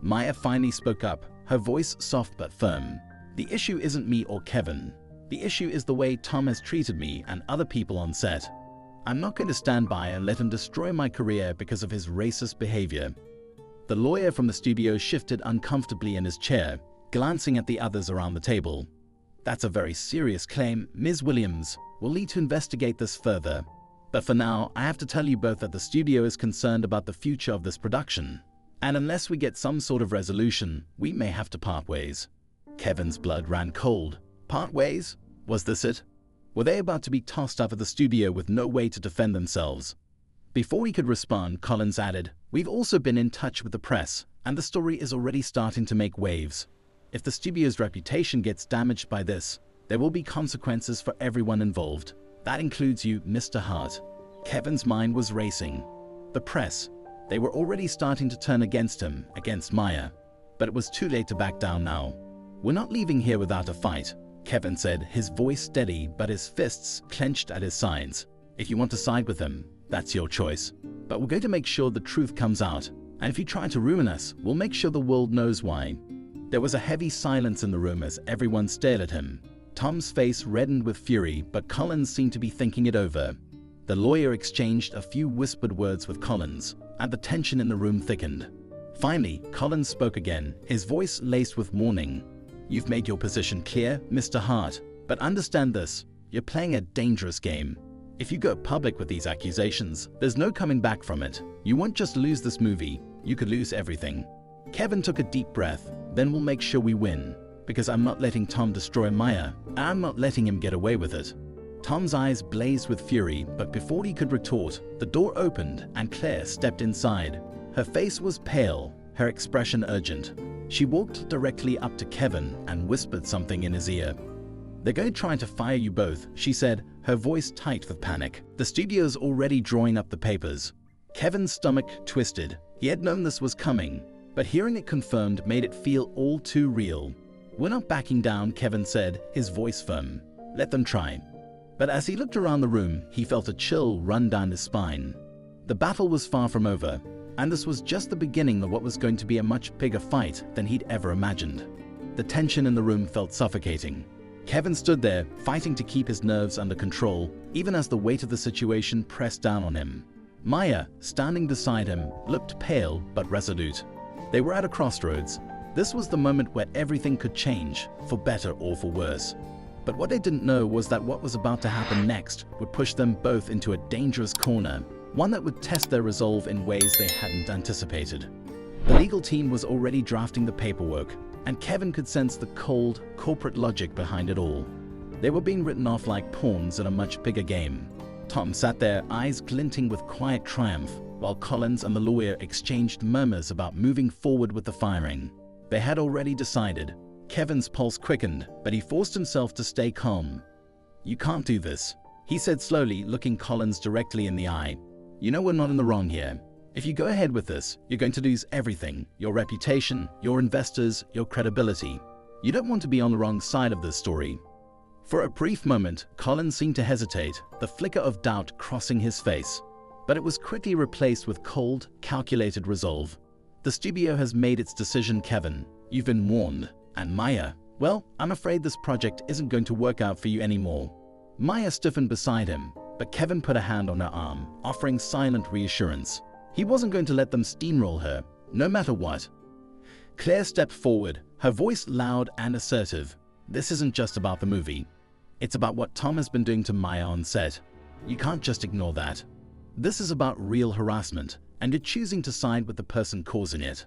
Maya finally spoke up, her voice soft but firm. "The issue isn't me or Kevin. The issue is the way Tom has treated me and other people on set. I'm not going to stand by and let him destroy my career because of his racist behavior." The lawyer from the studio shifted uncomfortably in his chair, glancing at the others around the table. "That's a very serious claim, Ms. Williams. We'll need to investigate this further. But for now, I have to tell you both that the studio is concerned about the future of this production. And unless we get some sort of resolution, we may have to part ways." Kevin's blood ran cold. Part ways? Was this it? Were they about to be tossed out of the studio with no way to defend themselves? Before he could respond, Collins added, "We've also been in touch with the press, and the story is already starting to make waves. If the studio's reputation gets damaged by this, there will be consequences for everyone involved. That includes you, Mr. Hart." Kevin's mind was racing. The press. They were already starting to turn against him, against Maya. But it was too late to back down now. "We're not leaving here without a fight," Kevin said, his voice steady but his fists clenched at his sides. "If you want to side with him, that's your choice. But we're going to make sure the truth comes out. And if you try to ruin us, we'll make sure the world knows why." There was a heavy silence in the room as everyone stared at him. Tom's face reddened with fury, but Collins seemed to be thinking it over. The lawyer exchanged a few whispered words with Collins, and the tension in the room thickened. Finally, Collins spoke again, his voice laced with warning. "You've made your position clear, Mr. Hart, but understand this, you're playing a dangerous game. If you go public with these accusations, there's no coming back from it. You won't just lose this movie, you could lose everything. Kevin took a deep breath. Then we'll make sure we win. Because I'm not letting Tom destroy Maya, and I'm not letting him get away with it. Tom's eyes blazed with fury, but before he could retort, the door opened and Claire stepped inside. Her face was pale, her expression urgent. She walked directly up to Kevin and whispered something in his ear. "They're going to try to fire you both," she said, her voice tight with panic. "The studio's already drawing up the papers." Kevin's stomach twisted. He had known this was coming, but hearing it confirmed made it feel all too real. "We're not backing down," Kevin said, his voice firm. "Let them try." But as he looked around the room, he felt a chill run down his spine. The battle was far from over, and this was just the beginning of what was going to be a much bigger fight than he'd ever imagined. The tension in the room felt suffocating. Kevin stood there, fighting to keep his nerves under control, even as the weight of the situation pressed down on him. Maya, standing beside him, looked pale but resolute. They were at a crossroads. This was the moment where everything could change, for better or for worse. But what they didn't know was that what was about to happen next would push them both into a dangerous corner, one that would test their resolve in ways they hadn't anticipated. The legal team was already drafting the paperwork, and Kevin could sense the cold, corporate logic behind it all. They were being written off like pawns in a much bigger game. Tom sat there, eyes glinting with quiet triumph, while Collins and the lawyer exchanged murmurs about moving forward with the firing. They had already decided. Kevin's pulse quickened, but he forced himself to stay calm. "You can't do this," he said slowly, looking Collins directly in the eye. "You know we're not in the wrong here. If you go ahead with this, you're going to lose everything: your reputation, your investors, your credibility. You don't want to be on the wrong side of this story." For a brief moment, Collins seemed to hesitate, the flicker of doubt crossing his face. But it was quickly replaced with cold, calculated resolve. "The studio has made its decision, Kevin. You've been warned. And Maya, well, I'm afraid this project isn't going to work out for you anymore." Maya stiffened beside him, but Kevin put a hand on her arm, offering silent reassurance. He wasn't going to let them steamroll her, no matter what. Claire stepped forward, her voice loud and assertive. "This isn't just about the movie. It's about what Tom has been doing to Maya on set. You can't just ignore that. This is about real harassment, and you're choosing to side with the person causing it.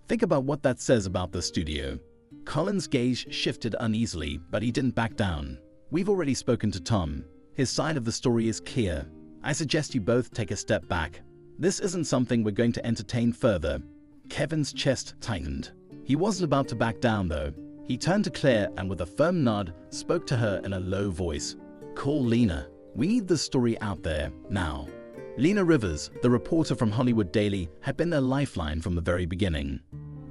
Think about what that says about the studio." Collins' gaze shifted uneasily, but he didn't back down. "We've already spoken to Tom. His side of the story is clear. I suggest you both take a step back. This isn't something we're going to entertain further." Kevin's chest tightened. He wasn't about to back down, though. He turned to Claire and with a firm nod, spoke to her in a low voice. "Call Lena. We need this story out there, now." Lena Rivers, the reporter from Hollywood Daily, had been their lifeline from the very beginning.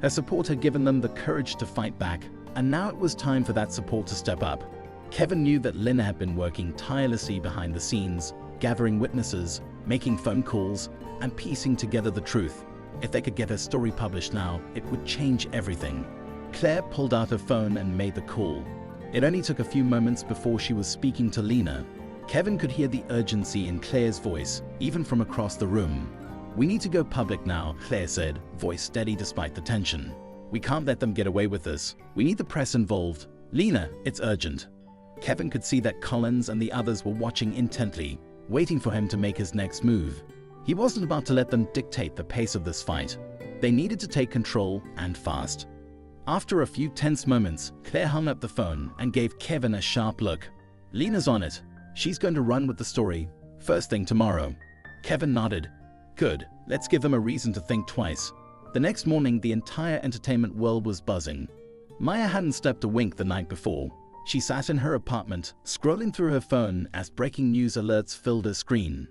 Her support had given them the courage to fight back, and now it was time for that support to step up. Kevin knew that Lena had been working tirelessly behind the scenes, gathering witnesses, making phone calls, and piecing together the truth. If they could get her story published now, it would change everything. Claire pulled out her phone and made the call. It only took a few moments before she was speaking to Lena. Kevin could hear the urgency in Claire's voice, even from across the room. "We need to go public now," Claire said, voice steady despite the tension. "We can't let them get away with this. We need the press involved. Lena, it's urgent." Kevin could see that Collins and the others were watching intently, waiting for him to make his next move. He wasn't about to let them dictate the pace of this fight. They needed to take control, and fast. After a few tense moments, Claire hung up the phone and gave Kevin a sharp look. "Lena's on it. She's going to run with the story. First thing tomorrow." Kevin nodded. "Good. Let's give them a reason to think twice." The next morning, the entire entertainment world was buzzing. Maya hadn't slept a wink the night before. She sat in her apartment, scrolling through her phone as breaking news alerts filled her screen.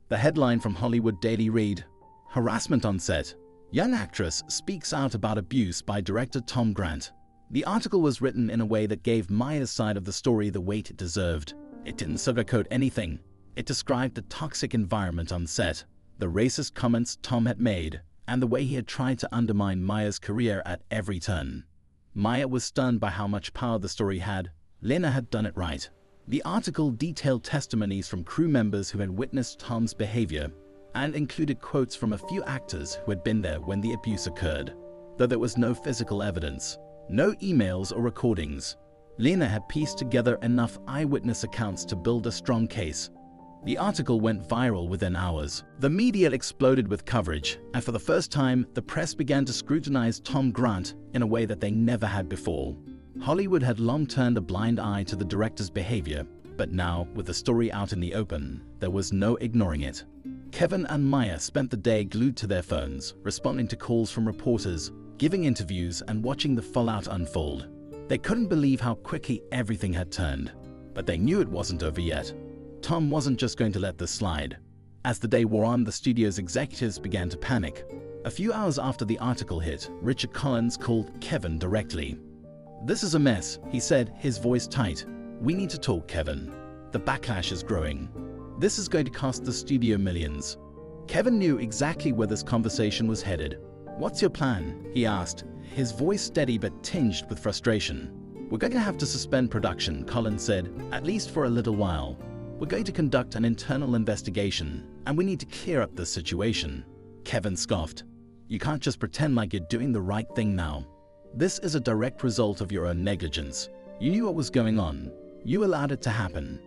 The headline from Hollywood Daily read, "Harassment on set. Young actress speaks out about abuse by director Tom Grant." The article was written in a way that gave Maya's side of the story the weight it deserved. It didn't sugarcoat anything. It described the toxic environment on set, the racist comments Tom had made, and the way he had tried to undermine Maya's career at every turn. Maya was stunned by how much power the story had. Lena had done it right. The article detailed testimonies from crew members who had witnessed Tom's behavior and included quotes from a few actors who had been there when the abuse occurred. Though there was no physical evidence, no emails or recordings, Lena had pieced together enough eyewitness accounts to build a strong case. The article went viral within hours. The media exploded with coverage, and for the first time, the press began to scrutinize Tom Grant in a way that they never had before. Hollywood had long turned a blind eye to the director's behavior, but now, with the story out in the open, there was no ignoring it. Kevin and Maya spent the day glued to their phones, responding to calls from reporters, giving interviews, and watching the fallout unfold. They couldn't believe how quickly everything had turned, but they knew it wasn't over yet. Tom wasn't just going to let this slide. As the day wore on, the studio's executives began to panic. A few hours after the article hit, Richard Collins called Kevin directly. "This is a mess," he said, his voice tight. "We need to talk, Kevin. The backlash is growing. This is going to cost the studio millions." Kevin knew exactly where this conversation was headed. "What's your plan?" he asked, his voice steady but tinged with frustration. "We're going to have to suspend production," Collins said, "at least for a little while. We're going to conduct an internal investigation, and we need to clear up this situation." Kevin scoffed. "You can't just pretend like you're doing the right thing now. This is a direct result of your own negligence. You knew what was going on. You allowed it to happen."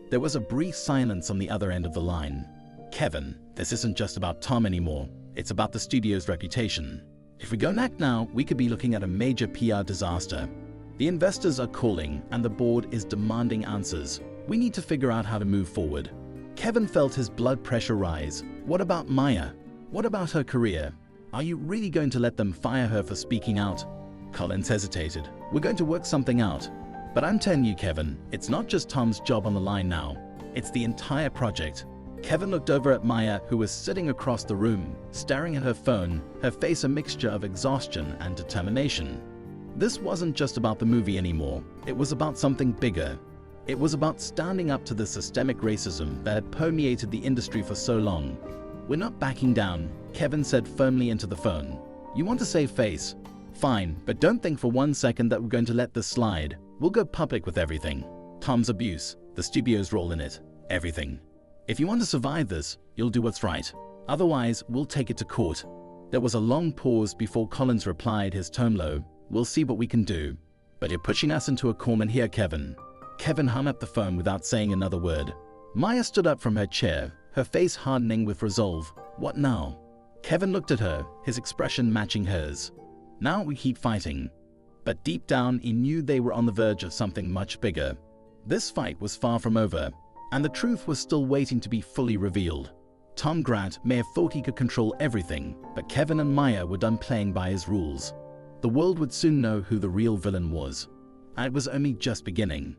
There was a brief silence on the other end of the line. "Kevin, this isn't just about Tom anymore. It's about the studio's reputation. If we don't act now, we could be looking at a major PR disaster. The investors are calling, and the board is demanding answers. We need to figure out how to move forward." Kevin felt his blood pressure rise. What about Maya? What about her career? Are you really going to let them fire her for speaking out? Collins hesitated. "We're going to work something out. But I'm telling you, Kevin, it's not just Tom's job on the line now. It's the entire project." Kevin looked over at Maya, who was sitting across the room, staring at her phone, her face a mixture of exhaustion and determination. This wasn't just about the movie anymore. It was about something bigger. It was about standing up to the systemic racism that had permeated the industry for so long. "We're not backing down," Kevin said firmly into the phone. "You want to save face? Fine, but don't think for 1 second that we're going to let this slide. We'll go public with everything. Tom's abuse, the studio's role in it, everything. If you want to survive this, you'll do what's right. Otherwise, we'll take it to court." There was a long pause before Collins replied, his tone low. "We'll see what we can do. But you're pushing us into a corner here, Kevin." Kevin hung up the phone without saying another word. Maya stood up from her chair, her face hardening with resolve. "What now?" Kevin looked at her, his expression matching hers. "Now we keep fighting." But deep down, he knew they were on the verge of something much bigger. This fight was far from over, and the truth was still waiting to be fully revealed. Tom Grant may have thought he could control everything, but Kevin and Maya were done playing by his rules. The world would soon know who the real villain was, and it was only just beginning.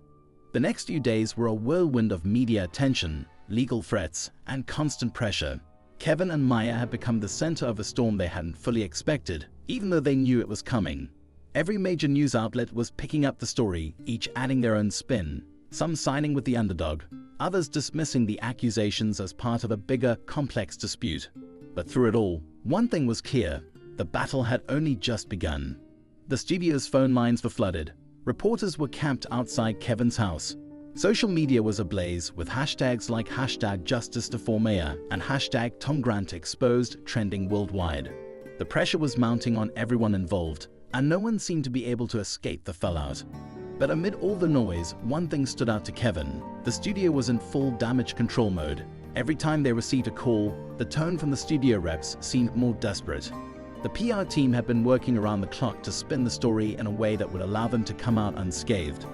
The next few days were a whirlwind of media attention, legal threats, and constant pressure. Kevin and Maya had become the center of a storm they hadn't fully expected, even though they knew it was coming. Every major news outlet was picking up the story, each adding their own spin, some siding with the underdog, others dismissing the accusations as part of a bigger, complex dispute. But through it all, one thing was clear: the battle had only just begun. The studio's phone lines were flooded. Reporters were camped outside Kevin's house. Social media was ablaze, with hashtags like #JusticeToForMaya and #TomGrantExposed trending worldwide. The pressure was mounting on everyone involved, and no one seemed to be able to escape the fallout. But amid all the noise, one thing stood out to Kevin. The studio was in full damage control mode. Every time they received a call, the tone from the studio reps seemed more desperate. The PR team had been working around the clock to spin the story in a way that would allow them to come out unscathed.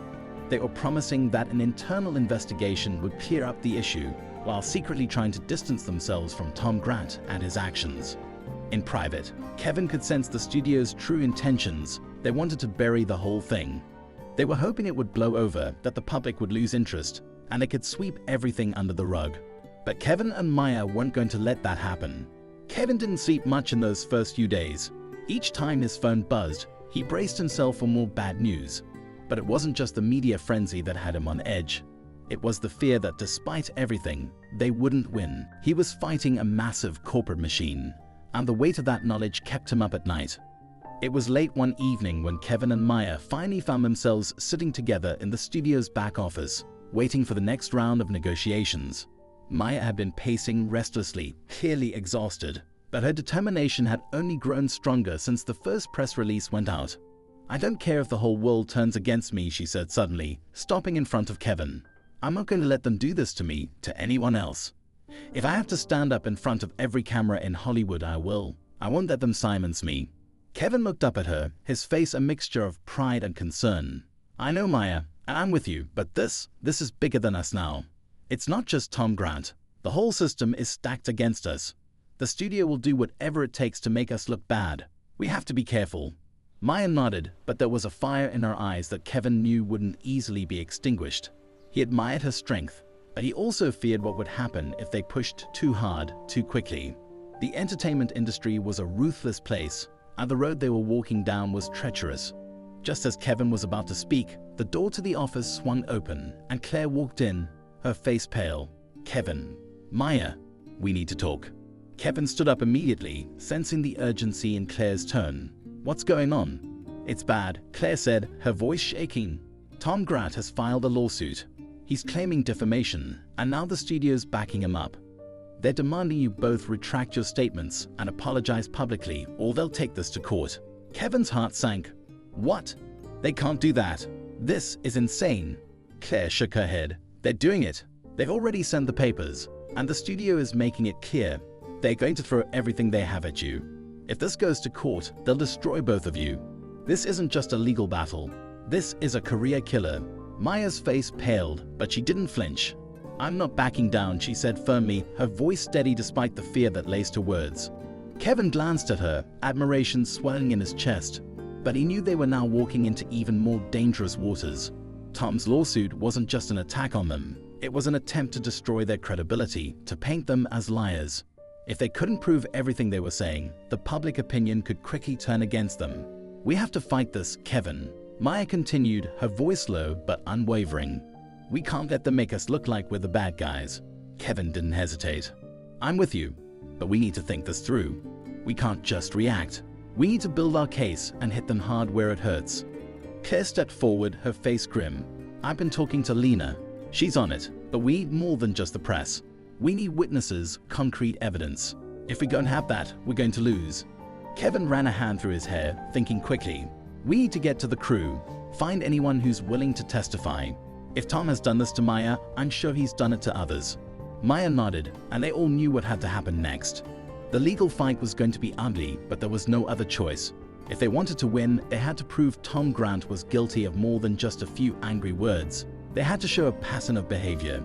They were promising that an internal investigation would clear up the issue, while secretly trying to distance themselves from Tom Grant and his actions. In private, Kevin could sense the studio's true intentions. They wanted to bury the whole thing. They were hoping it would blow over, that the public would lose interest, and they could sweep everything under the rug. But Kevin and Maya weren't going to let that happen. Kevin didn't sleep much in those first few days. Each time his phone buzzed, he braced himself for more bad news. But it wasn't just the media frenzy that had him on edge. It was the fear that despite everything, they wouldn't win. He was fighting a massive corporate machine, and the weight of that knowledge kept him up at night. It was late one evening when Kevin and Maya finally found themselves sitting together in the studio's back office, waiting for the next round of negotiations. Maya had been pacing restlessly, clearly exhausted, but her determination had only grown stronger since the first press release went out. "I don't care if the whole world turns against me," she said suddenly, stopping in front of Kevin. I'm not going to let them do this to me, to anyone else. If I have to stand up in front of every camera in Hollywood, I will. I won't let them silence me." Kevin looked up at her, his face a mixture of pride and concern. "I know, Maya, and I'm with you, but this is bigger than us now. It's not just Tom Grant. The whole system is stacked against us. The studio will do whatever it takes to make us look bad. We have to be careful." Maya nodded, but there was a fire in her eyes that Kevin knew wouldn't easily be extinguished. He admired her strength, but he also feared what would happen if they pushed too hard, too quickly. The entertainment industry was a ruthless place, and the road they were walking down was treacherous. Just as Kevin was about to speak, the door to the office swung open, and Claire walked in, her face pale. "Kevin, Maya, we need to talk." Kevin stood up immediately, sensing the urgency in Claire's tone. "What's going on?" "It's bad," Claire said, her voice shaking. "Tom Grant has filed a lawsuit. He's claiming defamation, and now the studio's backing him up. They're demanding you both retract your statements and apologize publicly, or they'll take this to court." Kevin's heart sank. "What? They can't do that. This is insane." Claire shook her head. "They're doing it. They've already sent the papers, and the studio is making it clear. They're going to throw everything they have at you. If this goes to court, they'll destroy both of you. This isn't just a legal battle. This is a career killer." Maya's face paled, but she didn't flinch. "I'm not backing down," she said firmly, her voice steady despite the fear that laced her words. Kevin glanced at her, admiration swelling in his chest, but he knew they were now walking into even more dangerous waters. Tom's lawsuit wasn't just an attack on them. It was an attempt to destroy their credibility, to paint them as liars. If they couldn't prove everything they were saying, the public opinion could quickly turn against them. "We have to fight this, Kevin," Maya continued, her voice low but unwavering. "We can't let them make us look like we're the bad guys." Kevin didn't hesitate. "I'm with you, but we need to think this through. We can't just react. We need to build our case and hit them hard where it hurts." Claire stepped forward, her face grim. "I've been talking to Lena. She's on it, but we need more than just the press. We need witnesses, concrete evidence. If we don't have that, we're going to lose." Kevin ran a hand through his hair, thinking quickly. "We need to get to the crew, find anyone who's willing to testify. If Tom has done this to Maya, I'm sure he's done it to others." Maya nodded, and they all knew what had to happen next. The legal fight was going to be ugly, but there was no other choice. If they wanted to win, they had to prove Tom Grant was guilty of more than just a few angry words. They had to show a pattern of behavior.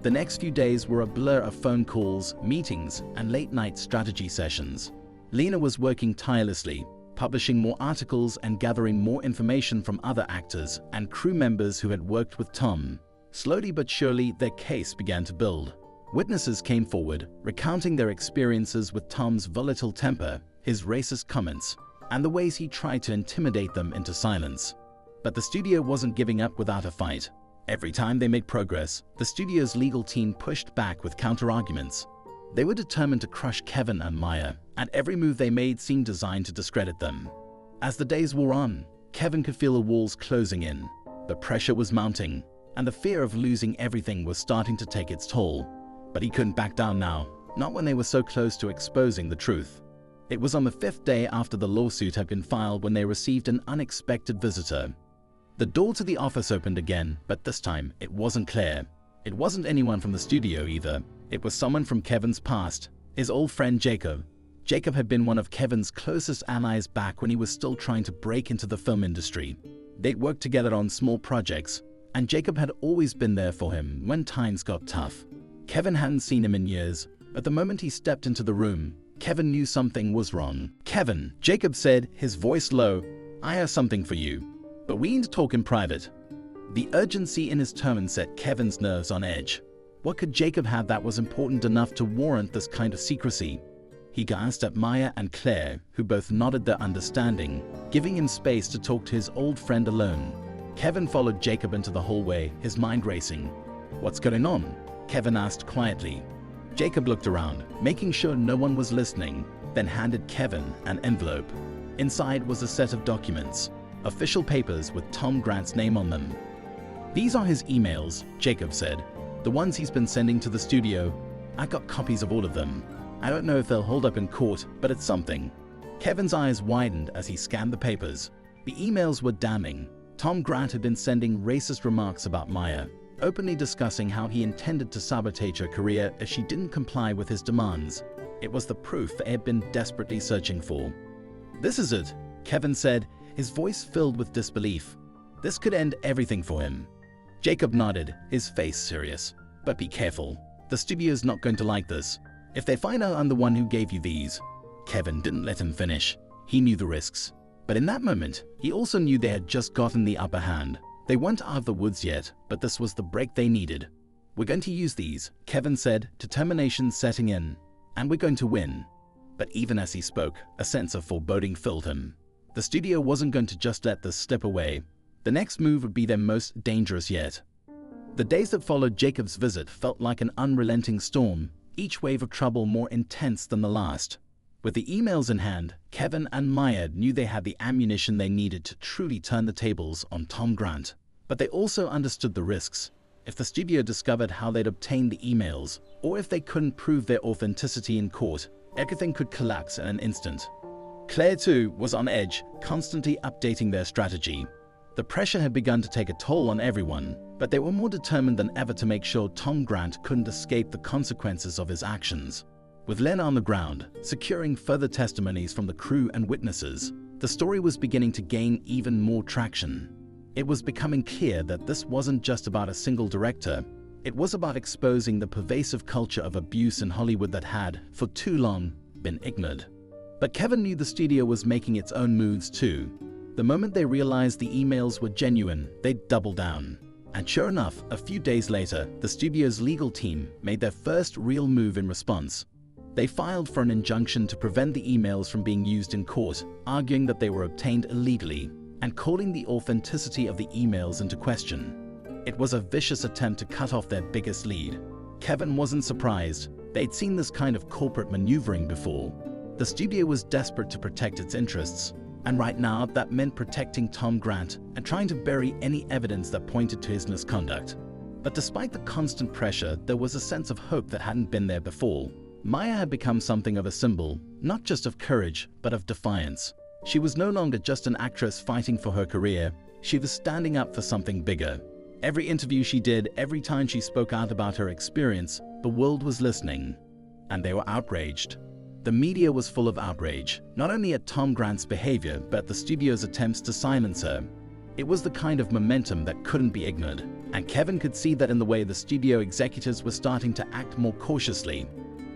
The next few days were a blur of phone calls, meetings, and late-night strategy sessions. Lena was working tirelessly, publishing more articles and gathering more information from other actors and crew members who had worked with Tom. Slowly but surely, their case began to build. Witnesses came forward, recounting their experiences with Tom's volatile temper, his racist comments, and the ways he tried to intimidate them into silence. But the studio wasn't giving up without a fight. Every time they made progress, the studio's legal team pushed back with counter-arguments. They were determined to crush Kevin and Maya, and every move they made seemed designed to discredit them. As the days wore on, Kevin could feel the walls closing in. The pressure was mounting, and the fear of losing everything was starting to take its toll. But he couldn't back down now, not when they were so close to exposing the truth. It was on the 5th day after the lawsuit had been filed when they received an unexpected visitor. The door to the office opened again, but this time it wasn't Claire. It wasn't anyone from the studio either. It was someone from Kevin's past, his old friend Jacob. Jacob had been one of Kevin's closest allies back when he was still trying to break into the film industry. They'd worked together on small projects, and Jacob had always been there for him when times got tough. Kevin hadn't seen him in years, but the moment he stepped into the room, Kevin knew something was wrong. "Kevin," Jacob said, his voice low, "I have something for you, but we need to talk in private." The urgency in his tone set Kevin's nerves on edge. What could Jacob have that was important enough to warrant this kind of secrecy? He glanced at Maya and Claire, who both nodded their understanding, giving him space to talk to his old friend alone. Kevin followed Jacob into the hallway, his mind racing. "What's going on?" Kevin asked quietly. Jacob looked around, making sure no one was listening, then handed Kevin an envelope. Inside was a set of documents, official papers with Tom Grant's name on them. "These are his emails," Jacob said. "The ones he's been sending to the studio. I got copies of all of them. I don't know if they'll hold up in court, but it's something." Kevin's eyes widened as he scanned the papers. The emails were damning. Tom Grant had been sending racist remarks about Maya, openly discussing how he intended to sabotage her career if she didn't comply with his demands. It was the proof they had been desperately searching for. "This is it," Kevin said, his voice filled with disbelief. "This could end everything for him." Jacob nodded, his face serious. "But be careful. The studio's not going to like this. If they find out I'm the one who gave you these." Kevin didn't let him finish. He knew the risks. But in that moment, he also knew they had just gotten the upper hand. They weren't out of the woods yet, but this was the break they needed. "We're going to use these," Kevin said, determination setting in. "And we're going to win." But even as he spoke, a sense of foreboding filled him. The studio wasn't going to just let this slip away. The next move would be their most dangerous yet. The days that followed Jacob's visit felt like an unrelenting storm, each wave of trouble more intense than the last. With the emails in hand, Kevin and Maya knew they had the ammunition they needed to truly turn the tables on Tom Grant. But they also understood the risks. If the studio discovered how they'd obtained the emails, or if they couldn't prove their authenticity in court, everything could collapse in an instant. Claire, too, was on edge, constantly updating their strategy. The pressure had begun to take a toll on everyone, but they were more determined than ever to make sure Tom Grant couldn't escape the consequences of his actions. With Len on the ground, securing further testimonies from the crew and witnesses, the story was beginning to gain even more traction. It was becoming clear that this wasn't just about a single director. It was about exposing the pervasive culture of abuse in Hollywood that had, for too long, been ignored. But Kevin knew the studio was making its own moves too. The moment they realized the emails were genuine, they doubled down. And sure enough, a few days later, the studio's legal team made their first real move in response. They filed for an injunction to prevent the emails from being used in court, arguing that they were obtained illegally, and calling the authenticity of the emails into question. It was a vicious attempt to cut off their biggest lead. Kevin wasn't surprised. They'd seen this kind of corporate maneuvering before. The studio was desperate to protect its interests, and right now that meant protecting Tom Grant and trying to bury any evidence that pointed to his misconduct. But despite the constant pressure, there was a sense of hope that hadn't been there before. Maya had become something of a symbol, not just of courage, but of defiance. She was no longer just an actress fighting for her career. She was standing up for something bigger. Every interview she did, every time she spoke out about her experience, the world was listening. And they were outraged. The media was full of outrage, not only at Tom Grant's behavior, but at the studio's attempts to silence her. It was the kind of momentum that couldn't be ignored, and Kevin could see that in the way the studio executives were starting to act more cautiously.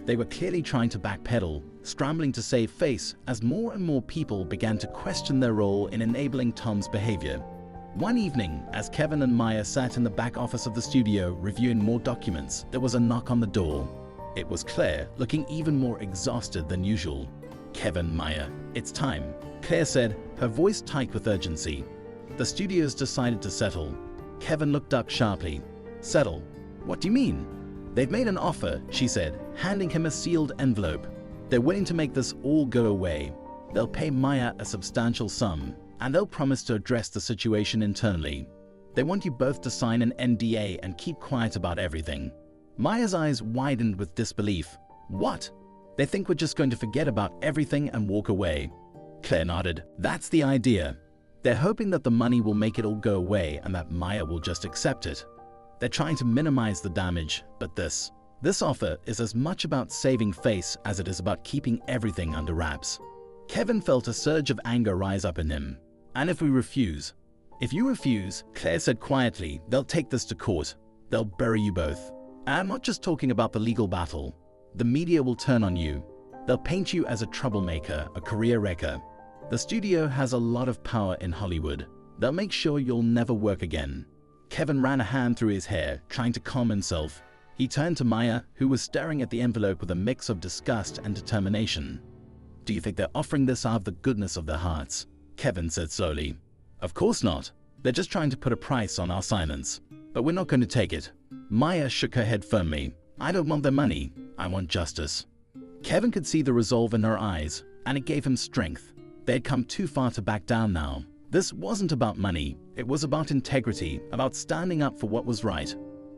They were clearly trying to backpedal, scrambling to save face as more and more people began to question their role in enabling Tom's behavior. One evening, as Kevin and Maya sat in the back office of the studio reviewing more documents, there was a knock on the door. It was Claire, looking even more exhausted than usual. "Kevin, Maya, it's time," Claire said, her voice tight with urgency. "The studios decided to settle." Kevin looked up sharply. "Settle? What do you mean?" "They've made an offer," she said, handing him a sealed envelope. "They're willing to make this all go away. They'll pay Maya a substantial sum, and they'll promise to address the situation internally. They want you both to sign an NDA and keep quiet about everything." Maya's eyes widened with disbelief. "What? They think we're just going to forget about everything and walk away?" Claire nodded. "That's the idea. They're hoping that the money will make it all go away and that Maya will just accept it. They're trying to minimize the damage, but this offer is as much about saving face as it is about keeping everything under wraps." Kevin felt a surge of anger rise up in him. "And if we refuse?" "If you refuse," Claire said quietly, "they'll take this to court. They'll bury you both. And I'm not just talking about the legal battle. The media will turn on you. They'll paint you as a troublemaker, a career wrecker. The studio has a lot of power in Hollywood. They'll make sure you'll never work again." Kevin ran a hand through his hair, trying to calm himself. He turned to Maya, who was staring at the envelope with a mix of disgust and determination. "Do you think they're offering this out of the goodness of their hearts?" Kevin said slowly. "Of course not. They're just trying to put a price on our silence. But we're not going to take it." Maya shook her head firmly. "I don't want their money. I want justice." Kevin could see the resolve in her eyes, and it gave him strength. They had come too far to back down now. This wasn't about money. It was about integrity, about standing up for what was right.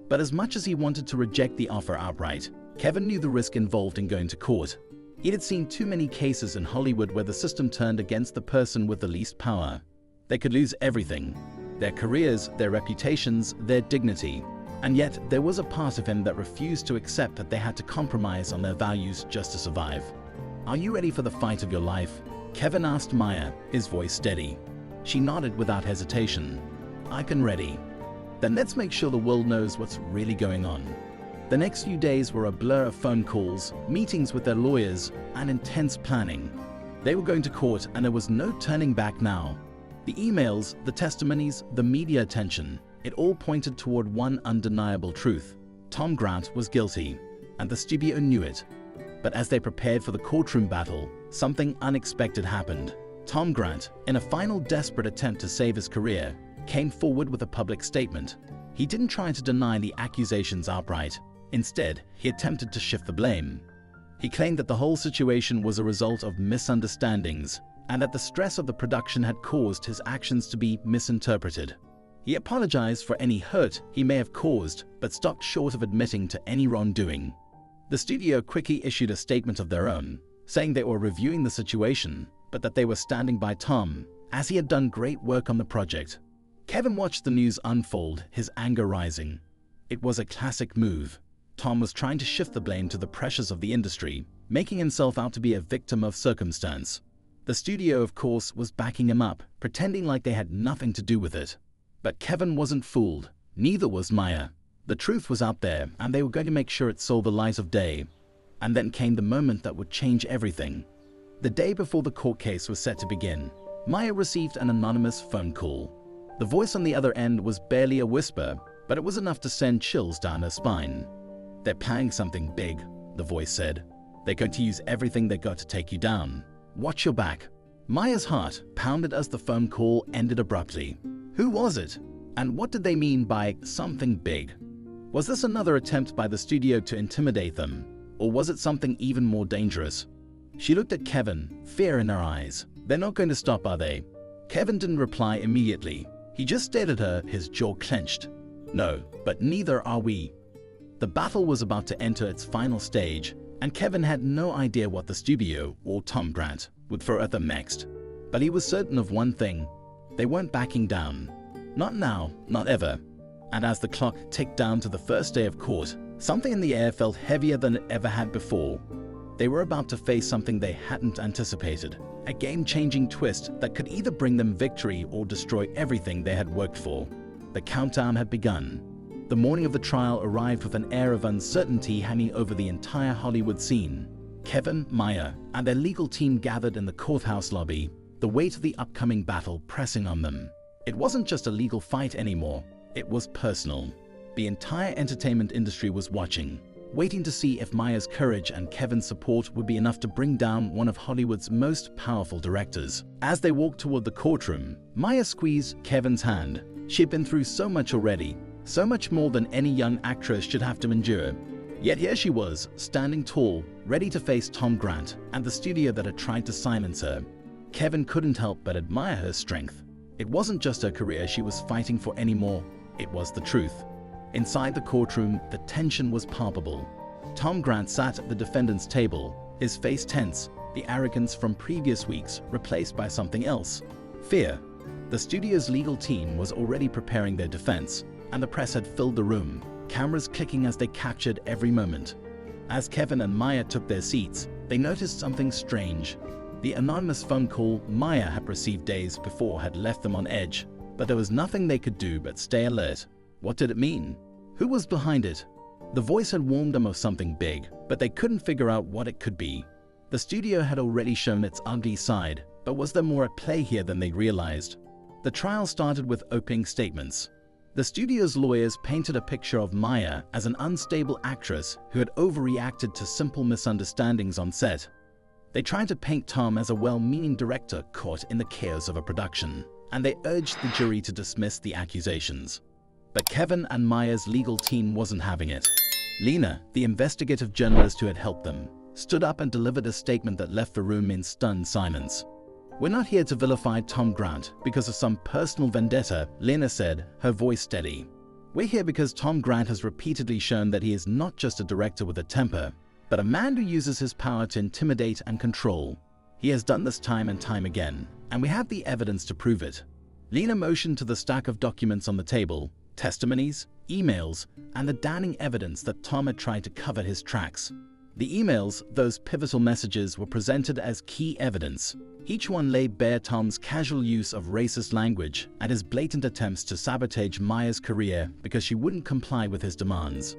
But as much as he wanted to reject the offer outright, Kevin knew the risk involved in going to court. He had seen too many cases in Hollywood where the system turned against the person with the least power. They could lose everything: their careers, their reputations, their dignity. And yet, there was a part of him that refused to accept that they had to compromise on their values just to survive. "Are you ready for the fight of your life?" Kevin asked Maya, his voice steady. She nodded without hesitation. "I'm ready." "Then let's make sure the world knows what's really going on." The next few days were a blur of phone calls, meetings with their lawyers, and intense planning. They were going to court, and there was no turning back now. The emails, the testimonies, the media attention, it all pointed toward one undeniable truth. Tom Grant was guilty, and the studio knew it. But as they prepared for the courtroom battle, something unexpected happened. Tom Grant, in a final desperate attempt to save his career, came forward with a public statement. He didn't try to deny the accusations outright. Instead, he attempted to shift the blame. He claimed that the whole situation was a result of misunderstandings, and that the stress of the production had caused his actions to be misinterpreted. He apologized for any hurt he may have caused, but stopped short of admitting to any wrongdoing. The studio quickly issued a statement of their own, saying they were reviewing the situation, but that they were standing by Tom, as he had done great work on the project. Kevin watched the news unfold, his anger rising. It was a classic move. Tom was trying to shift the blame to the pressures of the industry, making himself out to be a victim of circumstance. The studio, of course, was backing him up, pretending like they had nothing to do with it. But Kevin wasn't fooled. Neither was Maya. The truth was out there, and they were going to make sure it saw the light of day. And then came the moment that would change everything. The day before the court case was set to begin, Maya received an anonymous phone call. The voice on the other end was barely a whisper, but it was enough to send chills down her spine. "They're planning something big," the voice said. "They're going to use everything they got to take you down. Watch your back." Maya's heart pounded as the phone call ended abruptly. Who was it? And what did they mean by something big? Was this another attempt by the studio to intimidate them? Or was it something even more dangerous? She looked at Kevin, fear in her eyes. "They're not going to stop, are they?" Kevin didn't reply immediately. He just stared at her, his jaw clenched. "No, but neither are we." The battle was about to enter its final stage, and Kevin had no idea what the studio, or Tom Grant, would throw at them next. But he was certain of one thing. They weren't backing down. Not now, not ever. And as the clock ticked down to the first day of court, something in the air felt heavier than it ever had before. They were about to face something they hadn't anticipated, a game-changing twist that could either bring them victory or destroy everything they had worked for. The countdown had begun. The morning of the trial arrived with an air of uncertainty hanging over the entire Hollywood scene. Kevin, Maya, and their legal team gathered in the courthouse lobby, the weight of the upcoming battle pressing on them. It wasn't just a legal fight anymore, it was personal. The entire entertainment industry was watching, waiting to see if Maya's courage and Kevin's support would be enough to bring down one of Hollywood's most powerful directors. As they walked toward the courtroom, Maya squeezed Kevin's hand. She had been through so much already, so much more than any young actress should have to endure. Yet here she was, standing tall, ready to face Tom Grant and the studio that had tried to silence her. Kevin couldn't help but admire her strength. It wasn't just her career she was fighting for anymore, it was the truth. Inside the courtroom, the tension was palpable. Tom Grant sat at the defendant's table, his face tense, the arrogance from previous weeks replaced by something else. Fear. The studio's legal team was already preparing their defense, and the press had filled the room, cameras clicking as they captured every moment. As Kevin and Maya took their seats, they noticed something strange. The anonymous phone call Maya had received days before had left them on edge, but there was nothing they could do but stay alert. What did it mean? Who was behind it? The voice had warned them of something big, but they couldn't figure out what it could be. The studio had already shown its ugly side, but was there more at play here than they realized? The trial started with opening statements. The studio's lawyers painted a picture of Maya as an unstable actress who had overreacted to simple misunderstandings on set. They tried to paint Tom as a well-meaning director caught in the chaos of a production, and they urged the jury to dismiss the accusations. But Kevin and Maya's legal team wasn't having it. Lena, the investigative journalist who had helped them, stood up and delivered a statement that left the room in stunned silence. "We're not here to vilify Tom Grant because of some personal vendetta," Lena said, her voice steady. "We're here because Tom Grant has repeatedly shown that he is not just a director with a temper, but a man who uses his power to intimidate and control. He has done this time and time again, and we have the evidence to prove it." Lena motioned to the stack of documents on the table, testimonies, emails, and the damning evidence that Tom had tried to cover his tracks. The emails, those pivotal messages, were presented as key evidence. Each one laid bare Tom's casual use of racist language and his blatant attempts to sabotage Maya's career because she wouldn't comply with his demands.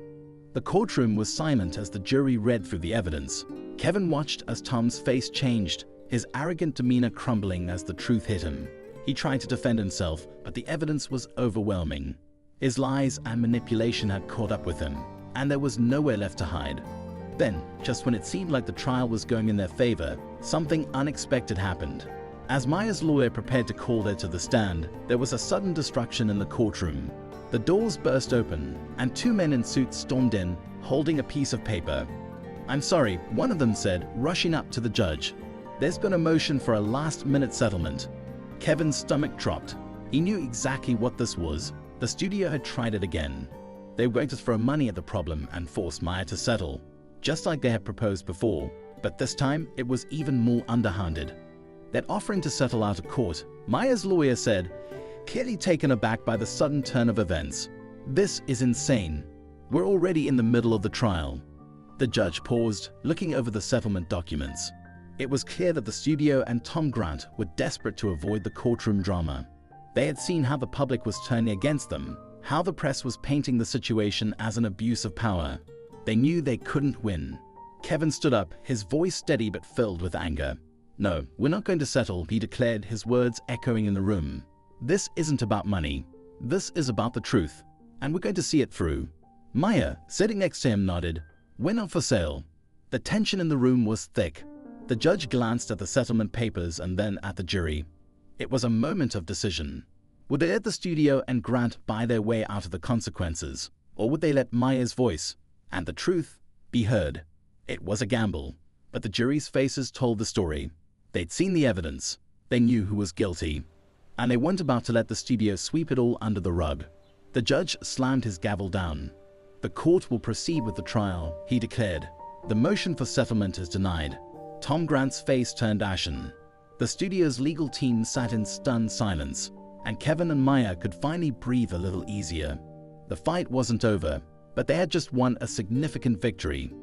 The courtroom was silent as the jury read through the evidence. Kevin watched as Tom's face changed, his arrogant demeanor crumbling as the truth hit him. He tried to defend himself, but the evidence was overwhelming. His lies and manipulation had caught up with him, and there was nowhere left to hide. Then, just when it seemed like the trial was going in their favor, something unexpected happened. As Maya's lawyer prepared to call her to the stand, there was a sudden destruction in the courtroom. The doors burst open, and two men in suits stormed in, holding a piece of paper. "I'm sorry," one of them said, rushing up to the judge. "There's been a motion for a last-minute settlement." Kevin's stomach dropped. He knew exactly what this was. The studio had tried it again. They were going to throw money at the problem and force Maya to settle, just like they had proposed before, but this time it was even more underhanded. They're offering to settle out of court. Maya's lawyer said, clearly taken aback by the sudden turn of events. "This is insane. We're already in the middle of the trial." The judge paused, looking over the settlement documents. It was clear that the studio and Tom Grant were desperate to avoid the courtroom drama. They had seen how the public was turning against them, how the press was painting the situation as an abuse of power. They knew they couldn't win. Kevin stood up, his voice steady but filled with anger. "No, we're not going to settle," he declared, his words echoing in the room. "This isn't about money. This is about the truth, and we're going to see it through." Maya, sitting next to him, nodded. "We're not for sale." The tension in the room was thick. The judge glanced at the settlement papers and then at the jury. It was a moment of decision. Would they let the studio and Grant buy their way out of the consequences, or would they let Maya's voice and the truth be heard? It was a gamble, but the jury's faces told the story. They'd seen the evidence, they knew who was guilty, and they weren't about to let the studio sweep it all under the rug. The judge slammed his gavel down. "The court will proceed with the trial," he declared. "The motion for settlement is denied." Tom Grant's face turned ashen. The studio's legal team sat in stunned silence, and Kevin and Maya could finally breathe a little easier. The fight wasn't over, but they had just won a significant victory.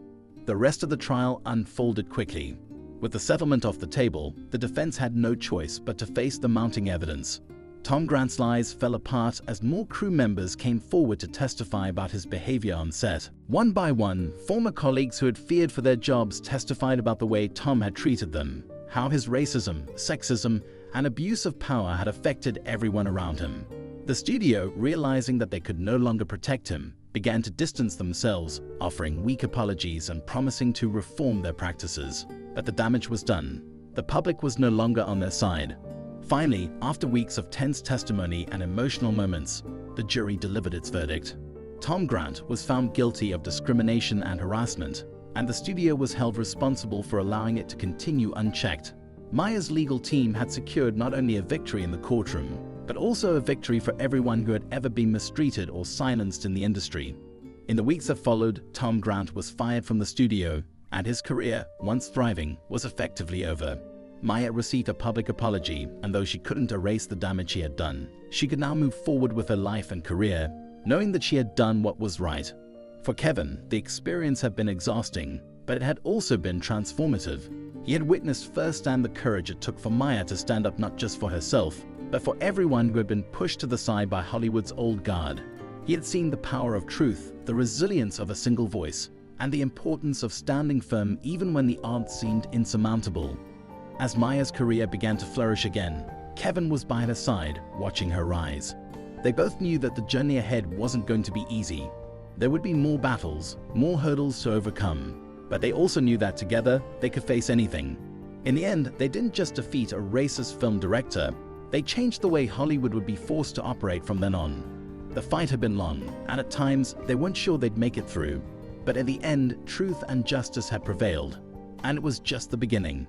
The rest of the trial unfolded quickly. With the settlement off the table, the defense had no choice but to face the mounting evidence. Tom Grant's lies fell apart as more crew members came forward to testify about his behavior on set. One by one, former colleagues who had feared for their jobs testified about the way Tom had treated them, how his racism, sexism, and abuse of power had affected everyone around him. The studio, realizing that they could no longer protect him, began to distance themselves, offering weak apologies and promising to reform their practices. But the damage was done. The public was no longer on their side. Finally, after weeks of tense testimony and emotional moments, the jury delivered its verdict. Tom Grant was found guilty of discrimination and harassment, and the studio was held responsible for allowing it to continue unchecked. Maya's legal team had secured not only a victory in the courtroom, but also a victory for everyone who had ever been mistreated or silenced in the industry. In the weeks that followed, Tom Grant was fired from the studio, and his career, once thriving, was effectively over. Maya received a public apology, and though she couldn't erase the damage she had done, she could now move forward with her life and career, knowing that she had done what was right. For Kevin, the experience had been exhausting, but it had also been transformative. He had witnessed firsthand the courage it took for Maya to stand up not just for herself, but for everyone who had been pushed to the side by Hollywood's old guard. He had seen the power of truth, the resilience of a single voice, and the importance of standing firm even when the odds seemed insurmountable. As Maya's career began to flourish again, Kevin was by her side, watching her rise. They both knew that the journey ahead wasn't going to be easy. There would be more battles, more hurdles to overcome, but they also knew that together they could face anything. In the end, they didn't just defeat a racist film director, they changed the way Hollywood would be forced to operate from then on. The fight had been long, and at times they weren't sure they'd make it through. But in the end, truth and justice had prevailed, and it was just the beginning.